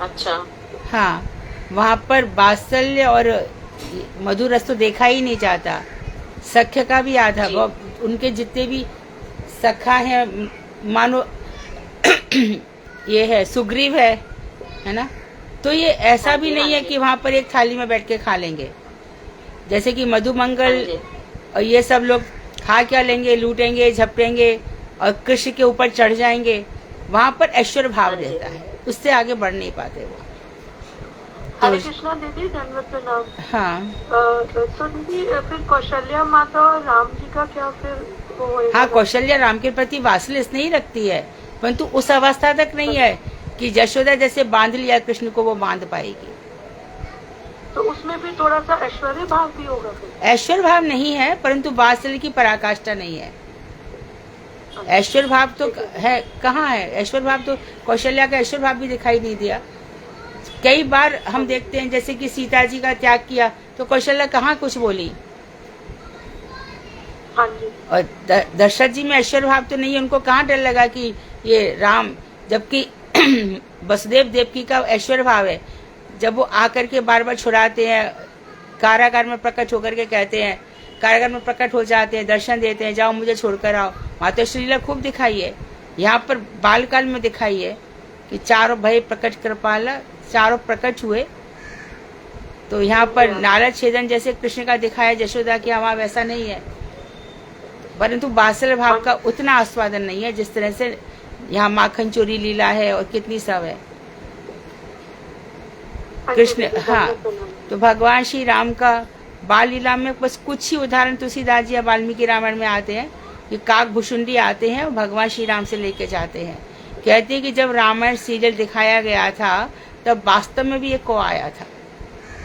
अच्छा। हाँ, वहाँ पर वात्सल्य और मधुर रस तो देखा ही नहीं जाता। सख्य का भी आधा, उनके जितने भी सखा है, मानो ये है सुग्रीव है ना, तो ये ऐसा भी नहीं है कि वहाँ पर एक थाली में बैठ के खा लेंगे। जैसे कि मधुमंगल और ये सब लोग खा क्या लेंगे, लूटेंगे, झपटेंगे और कृष्ण के ऊपर चढ़ जाएंगे। वहाँ पर ऐश्वर्य भाव रहता है, उससे आगे बढ़ नहीं पाते वो। हरे कृष्णा दीदी, धन्यवाद प्रणाम। हाँ तो दीदी फिर कौशल्या माता और राम जी का क्या फिर वो होएगा? हाँ, कौशल्या राम के प्रति वात्सल्य नहीं रखती है, परंतु उस अवस्था तक नहीं है कि यशोदा जैसे बांध लिया कृष्ण को वो बांध पाएगी। तो उसमें भी थोड़ा सा ऐश्वर्य भाव भी होगा फिर? ऐश्वर्य भाव नहीं है, परंतु वात्सल्य की पराकाष्ठा नहीं है। ऐश्वर्य भाव तो है, कहाँ है ऐश्वर्य भाव? तो कौशल्या का ऐश्वर्य भाव भी दिखाई नहीं दिया। कई बार हम देखते हैं जैसे कि सीता जी का त्याग किया तो कौशल्या कहाँ कुछ बोली। हाँ जी। और दशरथ जी में ऐश्वर्य भाव तो नहीं है, उनको कहाँ डर लगा कि ये राम, जबकि वसुदेव देवकी का ऐश्वर्य भाव है। जब वो आकर के बार बार छुड़ाते हैं, कारागार में प्रकट होकर के कहते हैं, कारागार में प्रकट हो जाते हैं, दर्शन देते हैं, जाओ मुझे छोड़कर आओ। माता श्रीला खूब दिखाई है, यहाँ पर बालकाल में दिखाई है कि चारों भय प्रकट कृपाला, चारों प्रकट हुए। तो यहाँ पर नारद छेदन जैसे कृष्ण का दिखाया, यशोदा की हवा वैसा नहीं है, परंतु बात्सल्य भाव का उतना आस्वादन नहीं है जिस तरह से यहाँ माखन चोरी लीला है और कितनी सब है कृष्ण। हाँ, तो भगवान श्री राम का बाल लीला में बस कुछ ही उदाहरण तुलसीदास जी या वाल्मीकि रामायण में आते हैं कि काक भुषुंडी आते हैं और भगवान श्री राम से लेके जाते हैं। कहते हैं कि जब रामायण सीरियल दिखाया गया था तब वास्तव में भी एक को आया था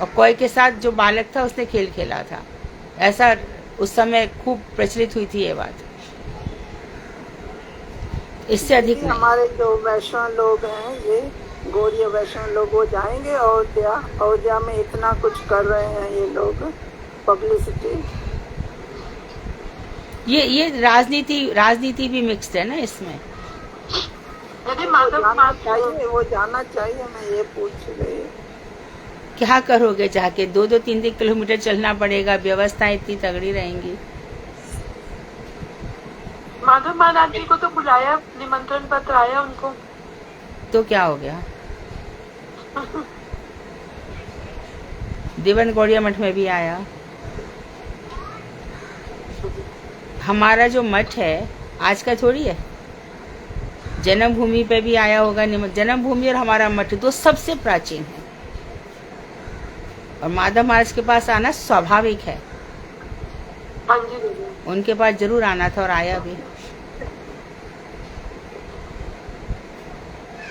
और कोई के साथ जो बालक था उसने खेल खेला था। ऐसा उस समय खूब प्रचलित हुई थी ये बात, इससे अधिक नहीं। हमारे जो वैष्णव लोग हैं, ये गौड़ीय वैष्णव लोग, वो जाएंगे अयोध्या में इतना कुछ कर रहे हैं ये लोग, पब्लिसिटी। ये राजनीति भी मिक्स्ड है ना इसमें। वो जाना चाहिए, मैं ये पूछ रही। क्या करोगे जाके? 2-3 किलोमीटर चलना पड़ेगा, व्यवस्थाएं इतनी तगड़ी रहेंगी। माधव महाराज जी को तो बुलाया, निमंत्रण पत्र आया उनको, तो क्या हो गया? देवन गौड़िया मठ में भी आया। हमारा जो मठ है आज का थोड़ी है, जन्मभूमि पे भी आया होगा। जन्मभूमि और हमारा मठ दो सबसे प्राचीन है और माधव महाराज के पास आना स्वाभाविक है। हाँ जी दीदी, उनके पास जरूर आना था और आया भी।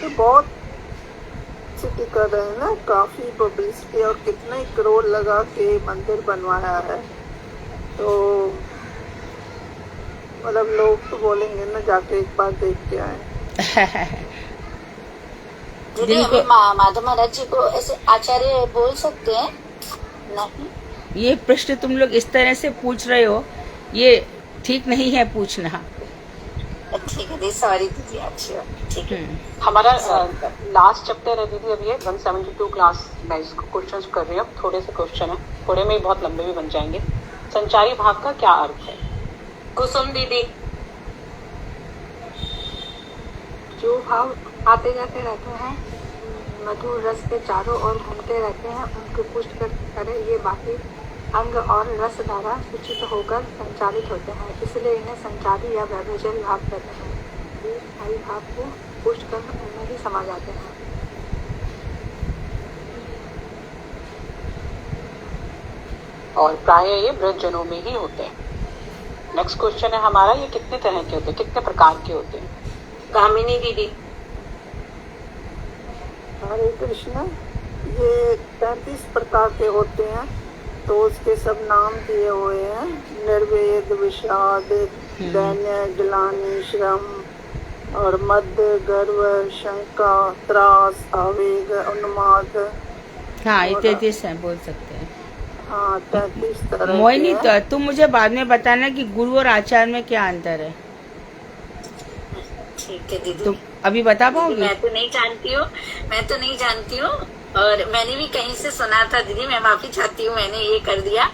तो बहुत सिटी कर रहे हैं ना, काफी पब्लिसिटी, और कितने करोड़ लगा के मंदिर बनवाया है। तो मतलब लोग तो बोलेंगे ना, जाके एक बार देख के आए। दीदी अभी माधव महाराज जी को ऐसे आचार्य बोल सकते हैं? नहीं, ये प्रश्न तुम लोग इस तरह से पूछ रहे हो, ये ठीक नहीं है पूछना। ठीक है दीदी, सॉरी दीदी। अच्छा ठीक है। हमारा लास्ट चैप्टर है दीदी, अभी 172 क्लास मैं इसको क्वेश्चंस कर रही हूँ। थोड़े से क्वेश्चन है, थोड़े में ही बहुत लंबे भी बन जाएंगे। संचारी भाव का क्या अर्थ है? कुसुम दीदी। जो भाव आते जाते रहते हैं, मधुर रस के चारों ओर घूमते रहते हैं, उनके पुष्ट करें ये बाकी अंग और रस धारा सूचित होकर संचालित होते हैं, इसलिए इन्हें संचारी या वैभवजल भाव कहते हैं। ये स्थायी भाव को पुष्ट कर उनमें ही समा जाते हैं। और प्राय ये वृद्धजनों में ही होते हैं। नेक्स्ट क्वेश्चन है हमारा, ये कितने तरह के होते हैं, कितने प्रकार के होते हैं? कामिनी दीदी। हरे कृष्ण, ये 33 प्रकार के होते हैं, तो उसके सब नाम दिए हुए हैं। निर्वेद, विषाद, दैन्य, ग्लानि, श्रम और मध्य, गर्व, शंका, त्रास, आवेग, उन्माद। हाँ, ये 33 है, बोल सकते हैं। हाँ, 33 तरह। मोहिनी, तो तुम मुझे बाद में बताना कि गुरु और आचार्य में क्या अंतर है। ठीक है दीदी। तुम अभी बता पाओगे? मैं तो नहीं जानती हूँ और मैंने भी कहीं से सुना था दीदी। मैं माफी चाहती हूँ, मैंने ये कर दिया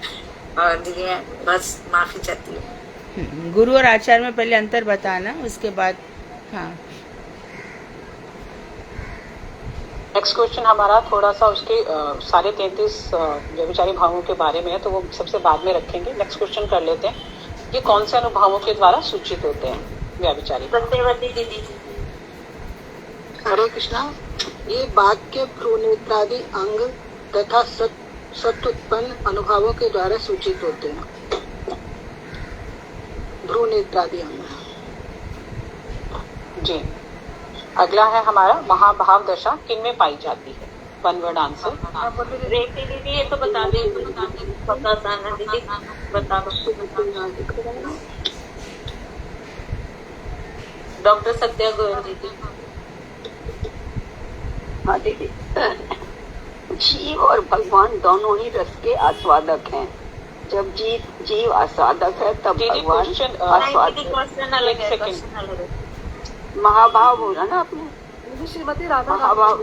और दीदी मैं बस माफी चाहती हूँ। गुरु और आचार्य में पहले अंतर बताना, उसके बाद। हाँ, नेक्स्ट क्वेश्चन हमारा थोड़ा सा उसके सारे 33 व्यभिचारी भावों के बारे में है, तो वो सबसे बाद में रखेंगे। नेक्स्ट क्वेश्चन कर लेते हैं, ये कौन से अनुभावों के द्वारा सूचित होते हैं व्यभिचारी? सत्यवती दीदी। हरे कृष्णा, ये वाक्य, भ्रूनेत्रादि अंग तथा सत्उत्पन्न अनुभवों के द्वारा सूचित होते हैं। भ्रूनेत्रादि अंग। जी, अगला है हमारा महाभाव दशा किन में पाई जाती है? One word answer. रेखी दीदी, ये तो बता दे दीदी, बता दो। डॉक्टर सत्या गोयल दीदी। हाँ दीदी, जीव और भगवान दोनों ही रस के आस्वादक हैं। जब जीव आस्वादक है तब भगवान आस्वादक। क्वेश्चन अलग है। महाभाव बोला ना आपने? श्रीमती राधा महाभाव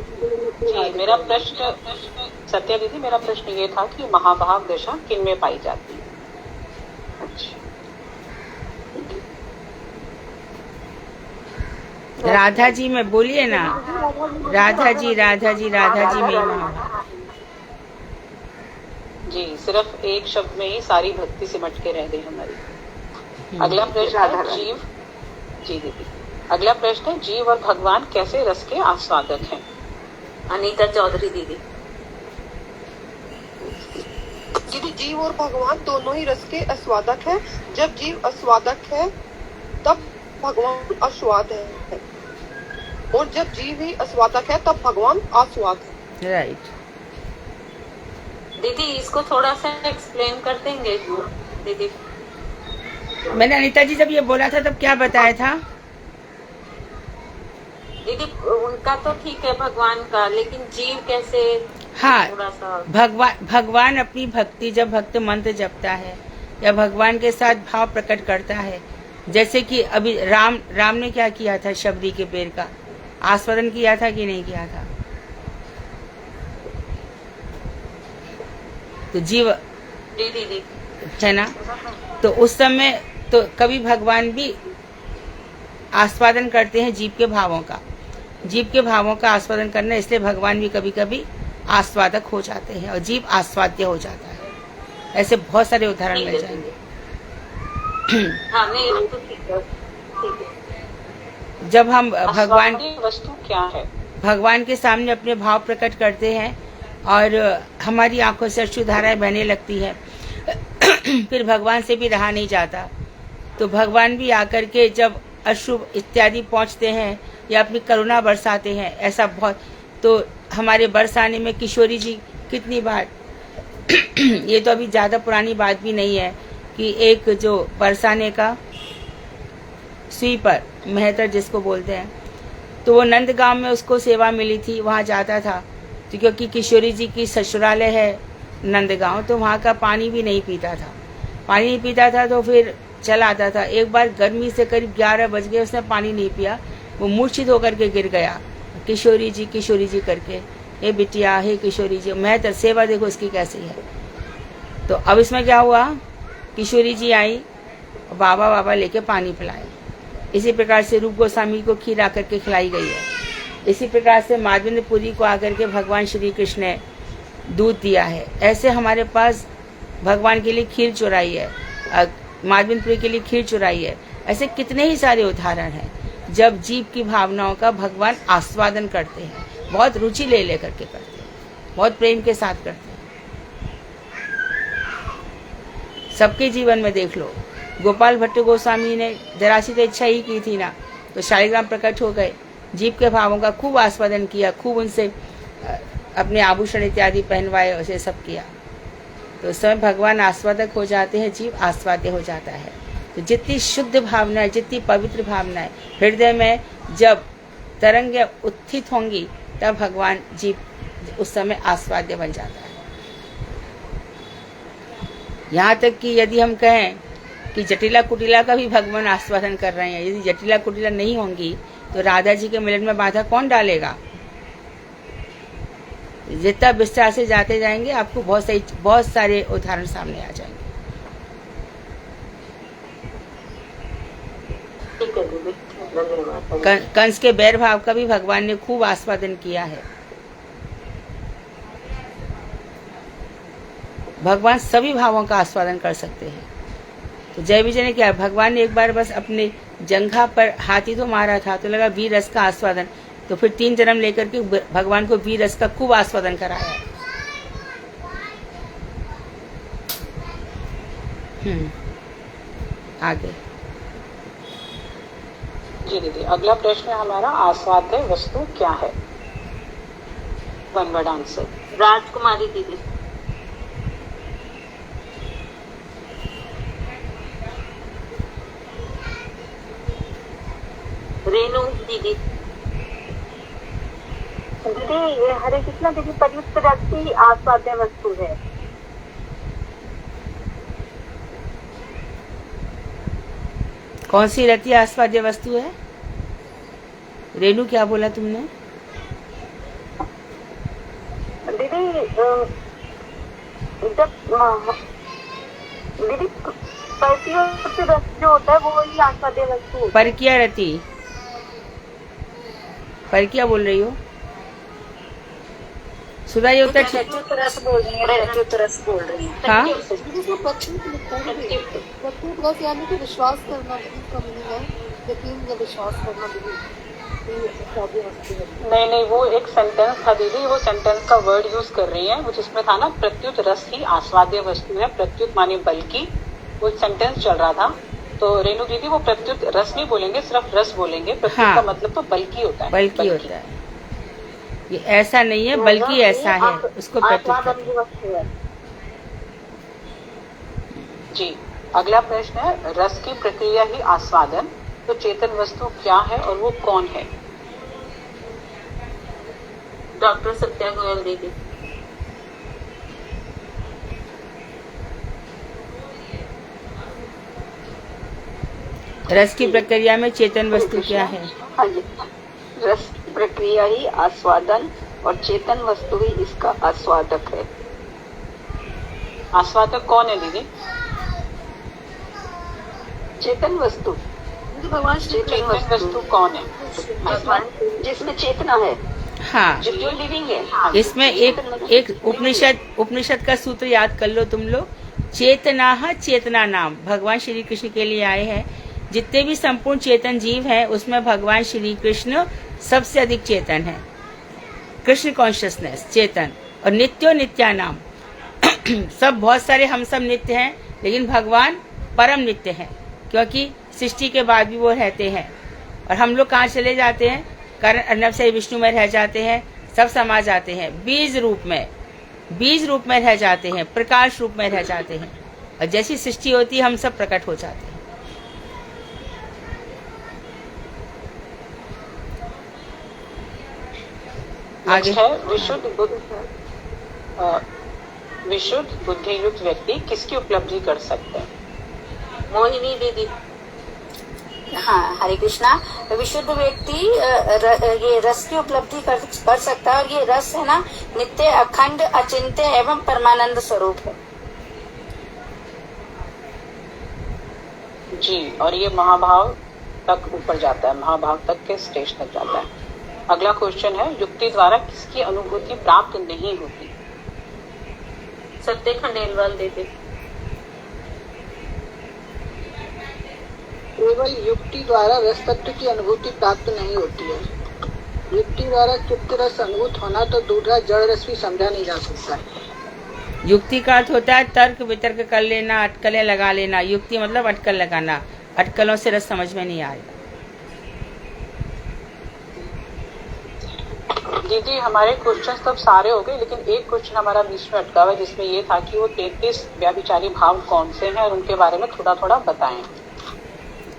जी मेरा प्रश्न सत्या दीदी, मेरा प्रश्न ये था कि महाभाव दशा किन में पाई जाती है? राधा जी में बोलिए ना, राधा जी राधा जी राधा जी में महाभाव। जी सिर्फ एक शब्द में ही सारी भक्ति सिमट के रह गई हमारी। अगला प्रश्न है जीव, जी दीदी अगला प्रश्न है जीव और भगवान कैसे रस के आस्वादक हैं? अनीता चौधरी दीदी। दीदी जीव और भगवान दोनों ही रस के आस्वादक हैं। जब जीव आस्वादक है तब भगवान आस्वाद है, और जब जीव ही आस्वादक है तब भगवान आस्वाद है। राइट। दीदी इसको थोड़ा सा एक्सप्लेन कर देंगे दीदी? मैंने अनीता जी जब ये बोला था तब क्या बताया था दीदी? उनका तो ठीक है भगवान का, लेकिन जीव कैसे? हाँ, थोड़ा सा भगवान अपनी भक्ति जब भक्त मंत्र जपता है या भगवान के साथ भाव प्रकट करता है, जैसे कि अभी राम ने क्या किया था, शबरी के पेड़ का आस्वादन किया था कि नहीं किया था? तो जीव दीदी है ना, तो उस समय तो कभी भगवान भी आस्वादन करते हैं जीव के भावों का। जीव के भावों का आस्वादन करना, इसलिए भगवान भी कभी कभी आस्वादक हो जाते हैं और जीव आस्वाद्य हो जाता है। ऐसे बहुत सारे उदाहरण मिल जाएंगे। हाँ, नहीं तो ठीक है। जब हम भगवान की वस्तु क्या है, भगवान के सामने अपने भाव प्रकट करते हैं और हमारी आंखों से अश्रुधाराएं बहने लगती है, फिर भगवान से भी रहा नहीं जाता, तो भगवान भी आकर के जब अश्रु इत्यादि पहुंचते हैं या अपनी करुणा बरसाते हैं, ऐसा बहुत। तो हमारे बरसाने में किशोरी जी कितनी बार ये तो अभी ज्यादा पुरानी बात भी नहीं है कि एक जो बरसाने का स्वीपर मेहतर जिसको बोलते हैं, तो वो नंदगांव में उसको सेवा मिली थी, वहाँ जाता था तो क्योंकि किशोरी जी की ससुरालय है नंदगांव, तो वहाँ का पानी भी नहीं पीता था। पानी नहीं पीता था तो फिर चला आता था। एक बार गर्मी से करीब 11 बज गए, उसने पानी नहीं पिया, वो मूर्छित होकर के गिर गया, किशोरी जी करके, हे बिटिया हे किशोरी जी, मैं तो सेवा देखो इसकी कैसी है। तो अब इसमें क्या हुआ, किशोरी जी आई, बाबा लेके पानी पिलाए। इसी प्रकार से रूप गोस्वामी को खीर आकर के खिलाई गई है। इसी प्रकार से माधवेंद्रपुरी को आकर के भगवान श्री कृष्ण ने दूध दिया है। ऐसे हमारे पास भगवान के लिए खीर चुराई है, माधवेंद्रपुरी के लिए खीर चुराई है। ऐसे कितने ही सारे उदाहरण हैं जब जीव की भावनाओं का भगवान आस्वादन करते हैं, बहुत रुचि ले लेकर के करते हैं, बहुत प्रेम के साथ करते हैं। सबके जीवन में देख लो, गोपाल भट्ट गोस्वामी ने जरा सी तो इच्छा ही की थी ना, तो शालिग्राम प्रकट हो गए, जीव के भावों का खूब आस्वादन किया, खूब उनसे अपने आभूषण इत्यादि पहनवाए, उसे सब किया। तो उस समय भगवान आस्वादक हो जाते हैं, जीव आस्वाद्य हो जाता है। तो जितनी शुद्ध भावना है, जितनी पवित्र भावना है हृदय में, जब तरंग उत्थित होंगी तब भगवान जीव उस समय आस्वाद्य बन जाता है। यहाँ तक कि यदि हम कहें कि जटिला कुटिला का भी भगवान आस्वादन कर रहे हैं, यदि जटिला कुटिला नहीं होंगी तो राधा जी के मिलन में बाधा कौन डालेगा? जितना विस्तार से जाते जाएंगे आपको बहुत सारे उदाहरण सामने आ जाएंगे। ठीक है दीदी, धन्यवाद। कंस के बैर भाव का भी भगवान ने खूब आस्वादन किया है। भगवान सभी भावों का आस्वादन कर सकते हैं। तो जय विजय ने क्या, भगवान ने एक बार बस अपने जंघा पर हाथी तो मारा था, तो लगा वीर रस का आस्वादन, तो फिर 3 जन्म लेकर के भगवान को वीर रस का खूब आस्वादन कराया। आगे जी दीदी, अगला प्रश्न हमारा, आस्वाद्य वस्तु क्या है? One word answer. राजकुमारी दीदी। रेणु दीदी। दीदी ये हरे कृष्णा दीदी, प्रयुक्त रति आस्वाद्य वस्तु है। कौन सी रति आस्वाद्य वस्तु है? रेणु क्या बोला तुमने? जब दीदी परकीय रस जो होता है वो ही आस्वाद्य वस्तु होती है। परकीय रति, परकीय बोल रही हो सुधा? ये होता है प्रत्युत रस बोल रही है, प्रत्युत रस बोल रही है। हाँ, प्रत्युत रस यानी कि विश्वास करना का मीनिंग है, यकीन या विश्वास करना नहीं, वो एक सेंटेंस था दीदी, वो सेंटेंस का वर्ड यूज कर रही है, वो जिसमें था ना प्रत्युत रस ही आस्वाद्य वस्तु है, प्रत्युत माने बल्कि, वो एक सेंटेंस चल रहा था। तो रेणु दीदी वो प्रत्युत रस नहीं बोलेंगे, सिर्फ रस बोलेंगे। प्रत्युत हाँ, का मतलब तो बल्कि होता है, बल्कि होता है, ये ऐसा नहीं है बल्कि ऐसा है, उसको प्रत्युत कहते हैं। जी, अगला प्रश्न है, रस की प्रक्रिया ही आस्वादन, तो चेतन वस्तु क्या है और वो कौन है? डॉक्टर सत्या गोयल दीदी। रस की प्रक्रिया में चेतन वस्तु क्या है? हाँ जी, रस प्रक्रिया ही आस्वादन और चेतन वस्तु ही इसका आस्वादक है। आस्वादक कौन है दीदी? चेतन वस्तु, भगवान चेतन वस्तु कौन है? जिसमें चेतना है, हाँ, जो लिविंग है। इसमें एक उपनिषद का सूत्र याद कर लो तुम लोग, चेतना चेतना नाम भगवान श्री कृष्ण के लिए आए हैं। जितने भी संपूर्ण चेतन जीव हैं उसमें भगवान श्री कृष्ण सबसे अधिक चेतन है। कृष्ण कॉन्शियसनेस चेतन, और नित्यो नित्या नाम सब बहुत सारे हम सब नित्य हैं, लेकिन भगवान परम नित्य हैं, क्योंकि सृष्टि के बाद भी वो रहते हैं। और हम लोग कहाँ चले जाते हैं? कारण अर्णव से विष्णु में रह जाते हैं, सब समा जाते हैं, बीज रूप में रह जाते हैं, प्रकाश रूप में रह जाते हैं, और जैसी सृष्टि होती है हम सब प्रकट हो जाते हैं। आगे है, विशुद्ध बुद्धि युक्त व्यक्ति किसकी उपलब्धि कर सकते हैं? मोहिनी दीदी। हाँ, हरे कृष्णा। विशुद्ध व्यक्ति ये रस की उपलब्धि कर सकता है, और ये रस है ना नित्य अखंड अचिंत्य एवं परमानंद स्वरूप है। जी, और ये महाभाव तक ऊपर जाता है, महाभाव तक के स्टेज तक जाता है। अगला क्वेश्चन है, युक्ति द्वारा किसकी अनुभूति प्राप्त नहीं होती? सत्य खंडेलवाल दीदी। केवल युक्ति द्वारा रस तत्व की अनुभूति प्राप्त नहीं होती है। युक्ति द्वारा चित्त रस अनुभूत होना तो दूसरा जड़ रस भी समझा नहीं जा सकता है। युक्ति का अर्थ होता है तर्क वितर्क कर लेना, अटकलें लगा लेना। युक्ति मतलब अटकल लगाना, अटकलों से रस समझ में नहीं आएगा। दीदी हमारे क्वेश्चंस तो सारे हो गए, लेकिन एक क्वेश्चन हमारा बीच में अटका हुआ है, जिसमें ये था कि वो 33 व्याभिचारी भाव कौन से हैं और उनके बारे में थोड़ा थोड़ा बताएं।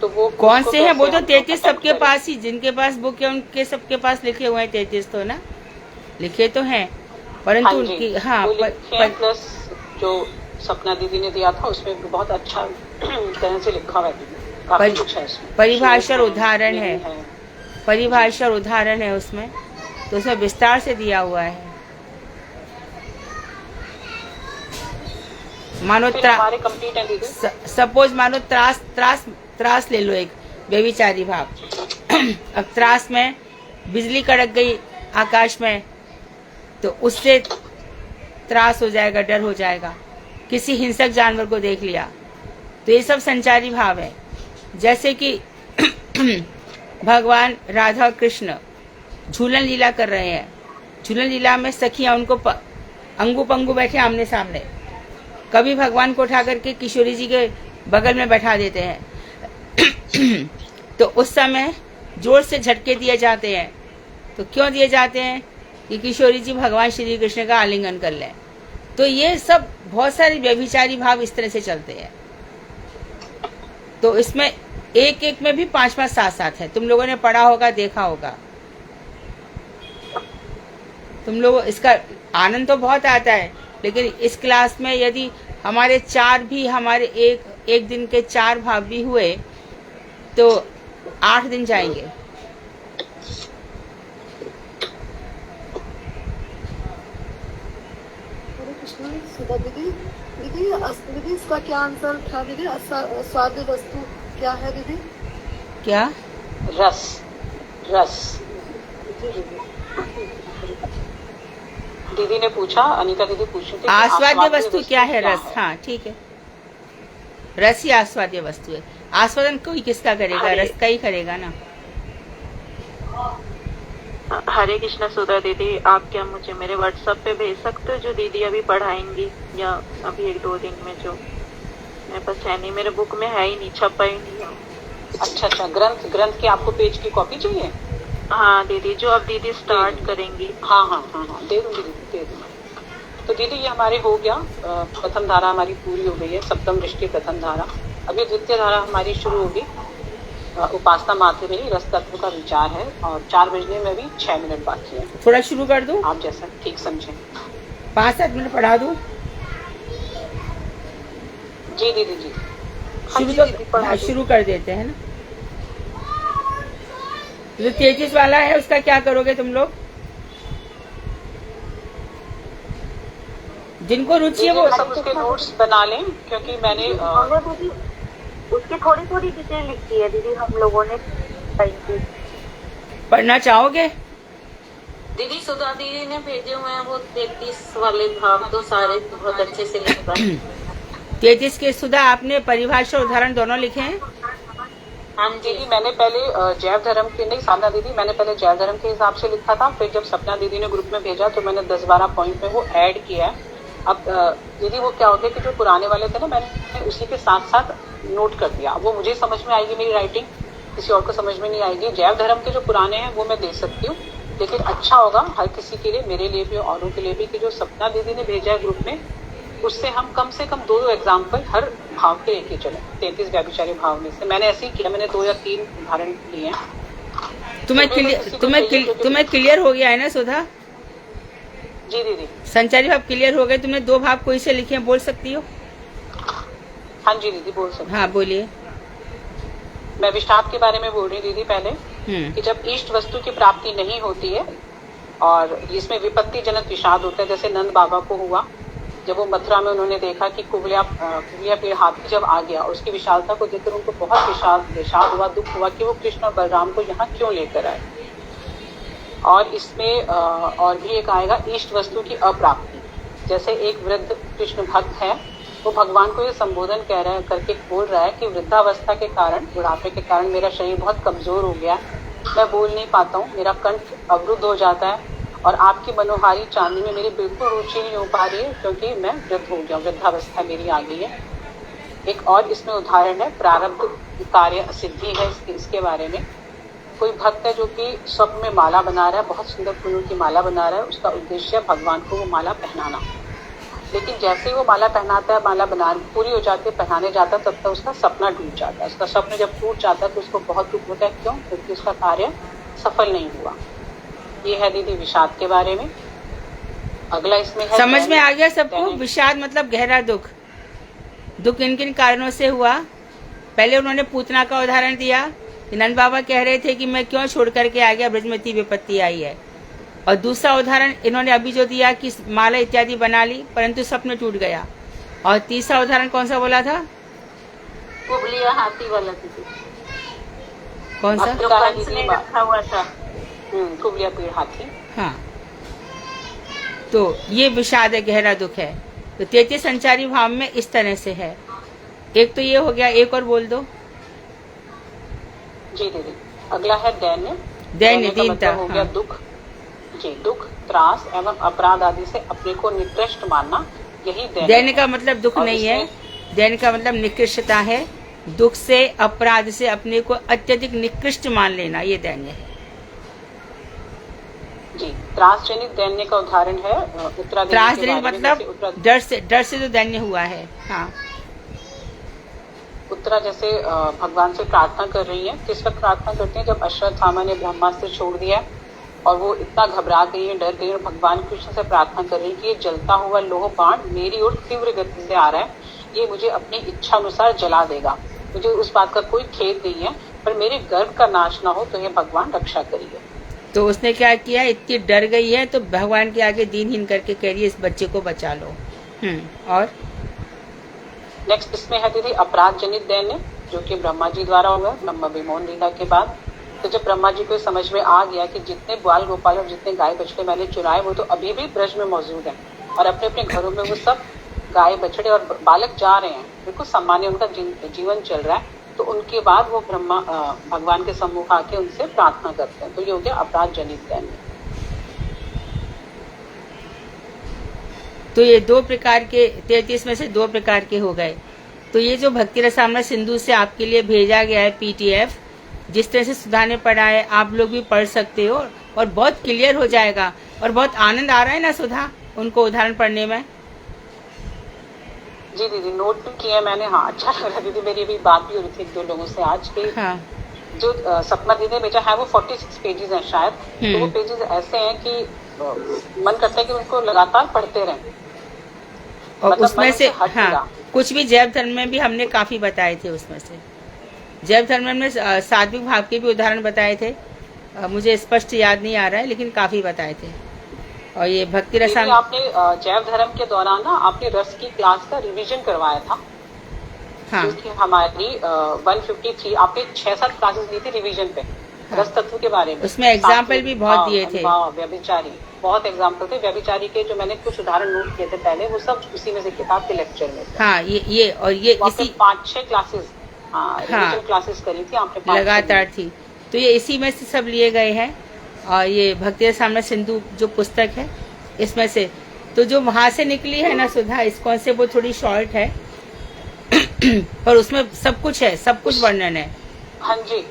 तो वो कौन से हैं? वो तो 33 सबके पास ही, जिनके पास बुक है उनके सबके पास लिखे हुए हैं 33 तो ना, लिखे तो हैं, परंतु उनकी प्लस जो सपना दीदी ने दिया था उसमें बहुत अच्छा तरह से लिखा हुआ है, काफी कुछ है इसमें। परिभाषा उदाहरण है, परिभाषा उदाहरण है उसमें, तो उसमें विस्तार से दिया हुआ है। मानो सपोज मानो त्रास ले लो, एक व्यभिचारी भाव। अब त्रास में बिजली कड़क गई आकाश में, तो उससे त्रास हो जाएगा, डर हो जाएगा। किसी हिंसक जानवर को देख लिया, तो ये सब संचारी भाव है। जैसे कि भगवान राधा कृष्ण झूलन लीला कर रहे हैं, झूलन लीला में सखियां उनको अंगू पंगू बैठे आमने सामने, कभी भगवान को उठा करके किशोरी जी के बगल में बैठा देते हैं तो उस समय जोर से झटके दिए जाते हैं। तो क्यों दिए जाते हैं? कि किशोरी जी भगवान श्री कृष्ण का आलिंगन कर लें। तो ये सब बहुत सारे व्यभिचारी भाव इस तरह से चलते हैं। तो इसमें एक एक में भी 5-5 साथ है। तुम लोगों ने पढ़ा होगा, देखा होगा। तुम लोग इसका आनंद तो बहुत आता है, लेकिन इस क्लास में यदि हमारे एक दिन के 4 भाव भी हुए तो 8 दिन जाएंगे। था दीदी। दीदी इसका क्या आंसर था दीदी? स्वाद वस्तु क्या है दीदी? क्या? रस। रस दीदी ने पूछा, अनीता दीदी पूछ रही थी आस्वाद्य वस्तु क्या है? रस। हाँ ठीक है, रस ही आस्वाद्य वस्तु है। आस्वादन कोई किसका करेगा? रस का ही करेगा ना। हरे कृष्णा सुधा दीदी, आप क्या मुझे मेरे व्हाट्सएप पे भेज सकते हो जो दीदी अभी पढ़ाएंगी, या अभी 1-2 दिन में? जो मेरे पास है नहीं, मेरे बुक में है ही नहीं, छपा ही नहीं है। अच्छा, ग्रंथ की आपको पेज की कॉपी चाहिए? हाँ दीदी, जो अब दीदी स्टार्ट करेंगी। हाँ, दे दूंगी दीदी, दे दूंगी। तो दीदी ये हमारे हो गया, प्रथम धारा हमारी पूरी हो गई है, सप्तम दृष्टि प्रथम धारा। अभी द्वितीय धारा हमारी शुरू होगी। उपासना मात्र में ही रस तत्व का विचार है, और 4 बजने में भी 6 मिनट बाकी है। थोड़ा शुरू कर दूं? आप जैसा ठीक समझें। 5-7 मिनट पढ़ा दूं? जी दीदी जी, शुरू कर देते हैं ना। जो 33 वाला है उसका क्या करोगे तुम लोग? जिनको रुचि है वो सब उसके नोट्स बना लें, क्योंकि मैंने उसकी थोड़ी डिटेल लिखी है दीदी, हम लोगों ने पढ़ना चाहोगे? दीदी सुधा दीदी ने भेजे हुए हैं वो 33 वाले भाग, तो सारे बहुत अच्छे से लिख रहे हैं। 33 के सुधा आपने परिभाषा उदाहरण दोनों लिखे हैं? हाँ दीदी, मैंने पहले जैव धर्म के, नहीं साधना दीदी, मैंने पहले जैव धर्म के हिसाब से लिखा था, फिर जब सपना दीदी ने ग्रुप में भेजा तो मैंने 10-12 पॉइंट में वो ऐड किया है। अब दीदी वो क्या हो गया कि जो पुराने वाले थे ना, मैंने उसी के साथ साथ नोट कर दिया। वो मुझे समझ में आएगी मेरी राइटिंग, किसी और को समझ में नहीं आएगी। जैव धर्म के जो पुराने हैं वो मैं दे सकती हूँ, लेकिन अच्छा होगा हर किसी के लिए, मेरे लिए भी औरों के लिए भी, कि जो सपना दीदी ने भेजा है ग्रुप में, उससे हम कम से कम 2 एग्जाम्पल हर भाव के लेके चले। 33 व्याभिचारी भाव में से मैंने ऐसे ही किया, मैंने 2 या 3 उदाहरण लिए हैं। तुम्हें क्लियर हो गया है ना सुधा? जी दीदी। संचारी भाव क्लियर हो गए? तुमने 2 भाव कोई से लिखे हैं, बोल सकती हो? हाँ जी दीदी, बोल सकती। हाँ बोलिए। मैं विषाद के बारे में बोल रही दीदी पहले, कि जब इष्ट वस्तु की प्राप्ति नहीं होती है और इसमें विपत्ति जनक विषाद होता है, जैसे नंद बाबा को हुआ जब वो मथुरा में उन्होंने देखा कि कुबलिया पेड़ हाथी जब आ गया, उसकी विशालता को देखकर उनको बहुत विषाद हुआ, दुख हुआ कि वो कृष्ण और बलराम को यहाँ क्यों लेकर आए। और इसमें और भी एक आएगा, इष्ट वस्तु की अप्राप्ति। जैसे एक वृद्ध कृष्ण भक्त है, वो भगवान को ये संबोधन करके बोल रहा है कि वृद्धावस्था के कारण, बुढ़ापे के कारण मेरा शरीर बहुत कमजोर हो गया, मैं बोल नहीं पाता हूँ, मेरा कंठ अवरुद्ध हो जाता है, और आपकी मनोहारी चांदी में मेरी बिल्कुल रुचि नहीं हो पा रही है, क्योंकि मैं वृद्ध हो गया, वृद्धावस्था मेरी आ गई है। एक और इसमें उदाहरण है, प्रारब्ध कार्य सिद्धि है इसके बारे में। कोई भक्त है जो कि स्वप्न में माला बना रहा है, बहुत सुंदर फूलों की माला बना रहा है, उसका उद्देश्य भगवान को वो माला पहनाना, लेकिन जैसे ही वो माला पहनाता है, माला बना पूरी हो जाती है, पहनाने जाता है, तब तक उसका सपना टूट जाता है। उसका स्वप्न जब टूट जाता है तो उसको बहुत दुख होता है। क्यों? क्योंकि उसका कार्य सफल नहीं हुआ। ये है दीदी विषाद के बारे में। अगला इसमें है, समझ में आ गया सबको? विषाद मतलब गहरा दुख। दुख किन किन कारणों से हुआ? पहले उन्होंने पूतना का उदाहरण दिया, नंद बाबा कह रहे थे कि मैं क्यों छोड़ करके आ गया, ब्रजमती विपत्ति आई है। और दूसरा उदाहरण इन्होंने अभी जो दिया कि माला इत्यादि बना ली परंतु स्वप्न टूट गया। और तीसरा उदाहरण कौन सा बोला था? कुबलिया हाथी वाला दीदी। कौन सा? जो कंस ने रखा हुआ था, कुबलिया पेड़ हाथी। हाँ, तो ये विषाद है, गहरा दुख है। तो 33 संचारी भाव में इस तरह से है। एक तो ये हो गया, एक और बोल दो। जी दीदी। अगला है दैन्य। दीनता हो गया दुख। जी, दुख, त्रास एवं अपराध आदि से अपने को निकृष्ट मानना, यही दैन्य का मतलब दुख नहीं है, दैन्य का मतलब निकृष्टता है। दुख से, अपराध से अपने को अत्यधिक निकृष्ट मान लेना, ये दैन्य है। जी, त्रास जनित दैन्य का उदाहरण है उत्तराधिकारी। त्रास जनित मतलब डर से जो दैन्य हुआ है। हाँ, उत्तरा जैसे भगवान से प्रार्थना कर रही है। किस वक्त प्रार्थना करती है? जब अश्वत्थामा ने ब्रह्मास्त्र छोड़ दिया और वो इतना घबरा गई है, डर गई, और भगवान कृष्ण से प्रार्थना कर रही है कि ये जलता हुआ लोह बाण मेरी ओर तीव्र गति से आ रहा है, ये मुझे अपनी इच्छा अनुसार जला देगा, मुझे उस बात का कोई खेद नहीं है, पर मेरे गर्भ का नाश ना हो, तो ये भगवान रक्षा करिए। तो उसने क्या किया? इतनी डर गई है तो भगवान के आगे दीनहीन करके कह रही है इस बच्चे को बचा लो। और नेक्स्ट इसमें है दीदी अपराध जनित दैन्य, जो कि ब्रह्मा जी द्वारा हुआ, ब्रह्मा विमोहन लीला के बाद। तो जब ब्रह्मा जी को समझ में आ गया कि जितने ग्वाल गोपाल और जितने गाय बछड़े मैंने चुराए वो तो अभी भी ब्रज में मौजूद हैं और अपने अपने घरों में वो सब गाय बछड़े और बालक जा रहे हैं, बिल्कुल सामान्य उनका जीवन चल रहा है, तो उनके बाद वो ब्रह्मा भगवान के सम्मुख आके उनसे प्रार्थना करते हैं। तो ये हो गया अपराध जनित दैन्य। तो ये 2 प्रकार के 33 में से 2 प्रकार के हो गए। तो ये जो भक्ति रसामृत सिंधु से आपके लिए भेजा गया है पीटीएफ, जिस तरह से सुधा ने पढ़ा है आप लोग भी पढ़ सकते हो और बहुत क्लियर हो जाएगा। और बहुत आनंद आ रहा है ना सुधा उनको उदाहरण पढ़ने में? जी दीदी नोट भी किया मैंने। हाँ अच्छा लग रहा दीदी, मेरी अभी बात भी हो रही थी 1-2 लोगों से आज के। हाँ। जो सपना दीदी ने भेजा है वो 46 पेजेस हैं शायद। तो वो पेजेस ऐसे हैं कि मन करता है कि उनको लगातार पढ़ते रहें। और मतलब उसमें से हाँ कुछ भी जैव धर्म में भी हमने काफी बताए थे। उसमें से जैव धर्म में सात्विक भाव के भी उदाहरण बताए थे, मुझे स्पष्ट याद नहीं आ रहा है लेकिन काफी बताए थे। और ये भक्ति रसायन आपने जैव धर्म के दौरान ना आपने रस की क्लास का रिवीजन करवाया था। हाँ। क्योंकि हमारी 153 आपने 6-7 क्लासेस दी थी रिवीजन पे। हाँ। रस तत्व के बारे में उसमें एग्जाम्पल भी बहुत दिए थे। व्यभिचारी बहुत एग्जाम्पल थे। व्यभिचारी के जो मैंने कुछ उदाहरण नोट किए थे पहले, वो सब उसी में से किताब के लेक्चर में थे। हाँ ये और ये इसी 5-6 क्लासेस रिवीजन क्लासेस करी थी आपने, लगातार थी। तो ये इसी में से सब लिए गए हैं। और ये भक्ति रसामृत सिंधु जो पुस्तक है इसमें से तो जो वहां से निकली है ना सुधा इस्कॉन से, वो थोड़ी शॉर्ट है पर उसमें सब कुछ है, सब कुछ वर्णन है। हाँ जी,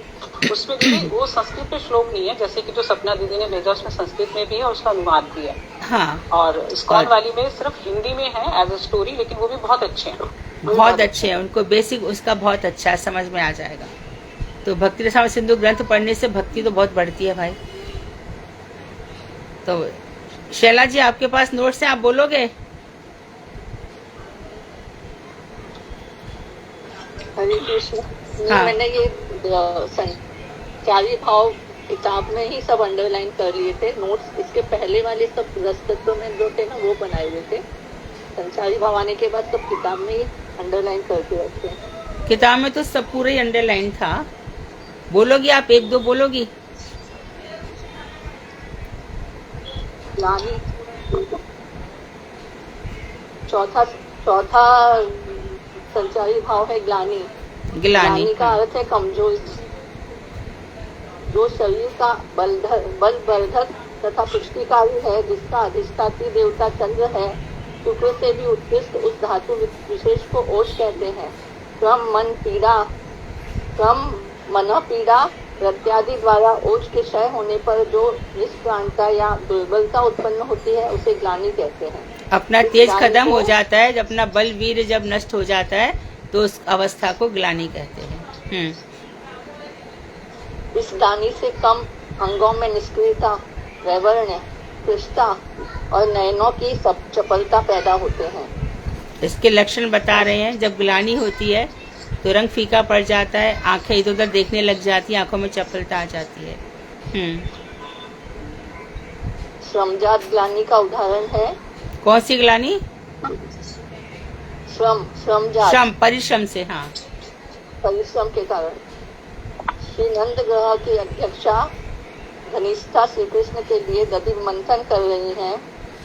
उसमें दीदी वो संस्कृत में श्लोक नहीं है, जैसे कि जो सपना दीदी ने भेजा उसमें संस्कृत में भी है और उसका अनुवाद भी है। हाँ। और इस्कॉन वाली में सिर्फ हिंदी में है एज अ स्टोरी, लेकिन वो भी बहुत अच्छे हैं। बहुत अच्छे हैं, उनको बेसिक उसका बहुत अच्छा है, समझ में आ जाएगा। तो भक्ति रसामृत सिंधु ग्रंथ पढ़ने से भक्ति तो बहुत बढ़ती है भाई। तो शैला जी आपके पास नोट्स हैं, आप बोलोगे? हरे कृष्ण। हाँ। मैंने ये संचारी भाव किताब में ही सब अंडरलाइन कर लिए थे नोट्स। इसके पहले वाले सब रस तत्व में जो थे ना वो बनाए हुए थे। संचारी भाव आने के बाद सब किताब में ही अंडरलाइन करके रखे हैं। किताब में तो सब पूरे ही अंडरलाइन था। बोलोगी आप 1-2 बोलोगी? ग्लानि, चौथा संचारी भाव है ग्लानि। ग्लानि का अर्थ है कमजोर, जो शरीर का बलवर्धक तथा पुष्टिकारी है, जिसका अधिष्ठात्री देवता चंद्र है, शुक्र से भी उत्कृष्ट उस धातु विशेष को ओष कहते हैं। क्रम मन पीड़ा प्रत्यादि द्वारा ओज के क्षय होने पर जो निष्प्राणता या दुर्बलता उत्पन्न होती है उसे ग्लानि कहते हैं। अपना तेज खत्म हो जाता है, जब अपना बल वीर जब नष्ट हो जाता है तो उस अवस्था को ग्लानि कहते हैं। इस ग्लानि से कम अंगों में निष्क्रियता, वैवर्ण्य, कृष्णता और नयनों की सब चपलता पैदा होते हैं। इसके लक्षण बता रहे हैं। जब ग्लानि होती है तो रंग फीका पड़ जाता है, आंखें इधर उधर देखने लग जाती हैं, आंखों में चपलता आ जाती है। श्रमजात ग्लानि का उदाहरण है। कौन सी ग्लानि? श्रम परिश्रम से। हाँ, परिश्रम के कारण। श्री नंद ग्रह की अध्यक्षा घनिष्ठा श्री कृष्ण के लिए दधि मंथन कर रही हैं,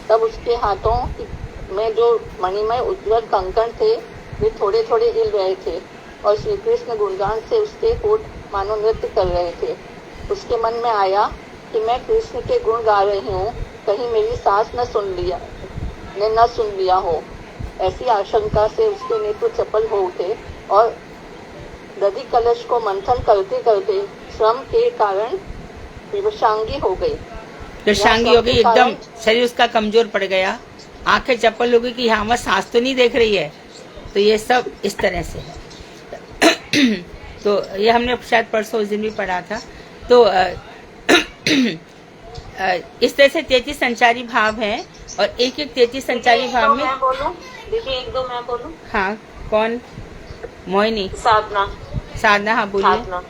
तब उसके हाथों में जो मणिमय उज्ज्वल कंकण थे वे थोड़े थोड़े हिल रहे थे और श्री कृष्ण गुणगान से उसके होठ मानो नृत्य कर रहे थे। उसके मन में आया कि मैं कृष्ण के गुण गा रही हूँ, कहीं मेरी सास न सुन लिया हो। ऐसी आशंका से उसके नेत्र चपल हो उठे और दधि कलश को मंथन करते करते श्रम के कारण विवशांगी हो गई। एकदम शरीर उसका कमजोर पड़ गया, आंखें चपल हो गई कि यहाँ सांस तो नहीं देख रही है। तो ये सब इस तरह से है। तो ये हमने शायद परसों उस दिन भी पढ़ा था। तो इस तरह से 33 संचारी भाव हैं और एक 33 संचारी भाव में। देखिए 1-2 मैं बोलूं। हाँ, कौन? मोहिनी। साधना। हाँ बोलिए।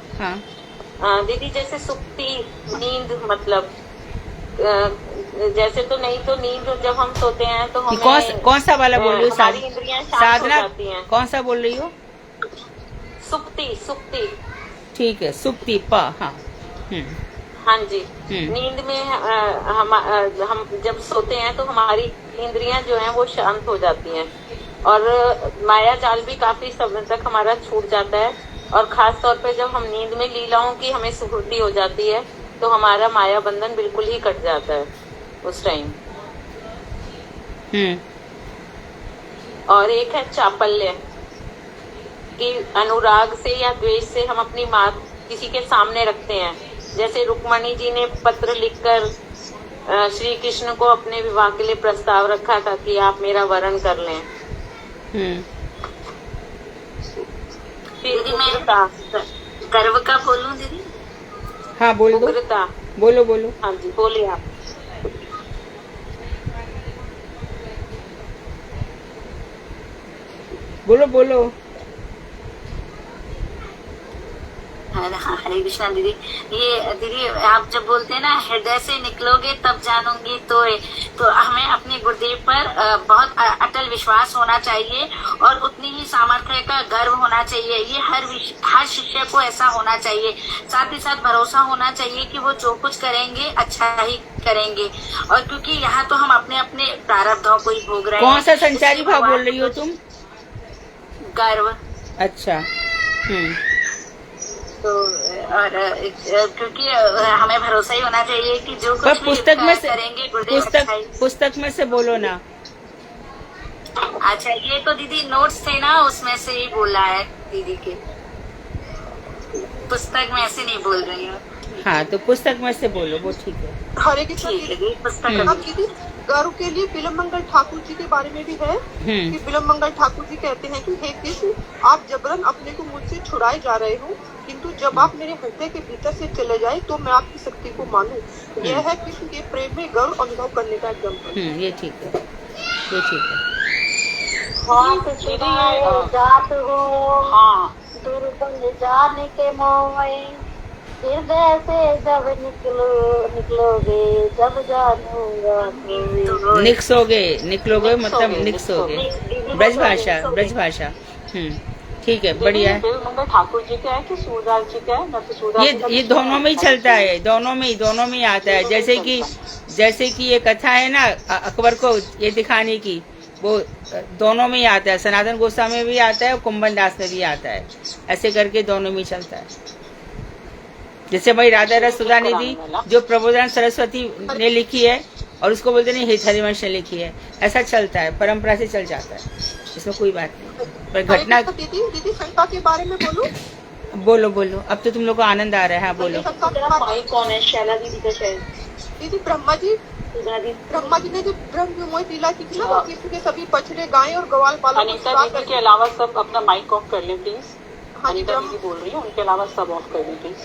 हाँ दीदी, जैसे सुप्ति नींद मतलब जैसे तो नहीं तो नींद जब हम सोते हैं तो हमें कौन सा वाला बोल रही हो? हमारी इंद्रियां शांत हो साधना जाती हैं। कौन सा बोल रही हो? सुप्ति। ठीक है, सुप्ति पा। हाँ। हाँ जी। नींद में हम जब सोते हैं तो हमारी इंद्रियां जो हैं वो शांत हो जाती हैं और माया जाल भी काफी समय तक हमारा छूट जाता है। और खास तौर पे जब हम नींद में लीलाओं की हमें स्फूर्ति हो जाती है तो हमारा माया बंधन बिल्कुल ही कट जाता है उस टाइम। और एक है चापल्य, कि अनुराग से या द्वेष से हम अपनी बात किसी के सामने रखते हैं। जैसे रुक्मणी जी ने पत्र लिखकर श्री कृष्ण को अपने विवाह के लिए प्रस्ताव रखा था कि आप मेरा वरण कर लें। दीदी मैं गर्व का बोलूं दीदी? हाँ बोल दो। उग्रता। बोलो। हाँ जी बोलिए आप। बोलो। हरे कृष्णा दीदी। ये दीदी आप जब बोलते हैं ना हृदय से निकलोगे तब जानूंगी, तो हमें अपने गुरुदेव पर बहुत अटल विश्वास होना चाहिए और उतनी ही सामर्थ्य का गर्व होना चाहिए। ये हर शिष्य को ऐसा होना चाहिए। साथ ही साथ भरोसा होना चाहिए कि वो जो कुछ करेंगे अच्छा ही करेंगे। और क्योंकि यहाँ तो हम अपने अपने प्रारब्धों को ही भोग रहे हैं। कौन सा संचारी भाव बोल रही हो तुम? गर्व। अच्छा। तो और क्योंकि हमें भरोसा ही होना चाहिए कि जो कुछ पुस्तक में से करेंगे पुस्तक में से बोलो ना। अच्छा ये तो दीदी नोट्स थे ना, उसमें से ही बोला है दीदी के। पुस्तक में ऐसे नहीं बोल रही हूँ। हाँ तो पुस्तक में से बोलो, वो ठीक है। हरे कृष्ण दीदी, गर्व के लिए बिलमंगल ठाकुर जी के बारे में भी है कि बिलमंगल ठाकुर जी कहते हैं कि हे कृष्ण, आप जबरन अपने को मुझसे छुड़ाए जा रहे हो, किंतु जब आप मेरे हृदय के भीतर से चले जाए तो मैं आपकी शक्ति को मानूं। यह है कृष्ण के प्रेम में गर्व अनुभव करने का एग्जाम्पल। ये ठीक है। जात हो दुर्बल जाने के मोए, हृदय से जब निकलोगे जब जानूंगा। निकलोगे मतलब निकसोगे। ब्रज भाषा। ठीक है, बढ़िया है। ठाकुर जी का है कि सूरदास जी का है? तो सूरदास ये दोनों में ही चलता है, दोनों में ही आता है। जैसे कि ये कथा है ना अकबर को ये दिखाने की, वो दोनों में ही आता है। सनातन गोस्वामी में भी आता है और कुंभन दास में भी आता है। ऐसे करके दोनों में ही चलता है। जैसे भाई राधा रस सुधा निधि जो प्रबोधन सरस्वती ने लिखी है और उसको बोलते नहीं हित हरिवंश ने लिखी है, ऐसा चलता है, परंपरा से चल जाता है, इसमें कोई बात नहीं। पर घटना दीदी शंका के बारे में बोलो। अब तो तुम लोग को आनंद आ रहा है। हाँ बोलो। कौन है? शैला दीदी का शायद। दीदी ब्रह्मा जी ने जो ब्रह्म विमोह लीला की थी ना, तो कृष्ण के सभी बछड़े गायें और ग्वाल बालों अनीता दीदी के अलावा सब अपना माइक ऑफ कर लें प्लीज। अनीता दीदी बोल रही है, उनके अलावा सब ऑफ कर लें प्लीज।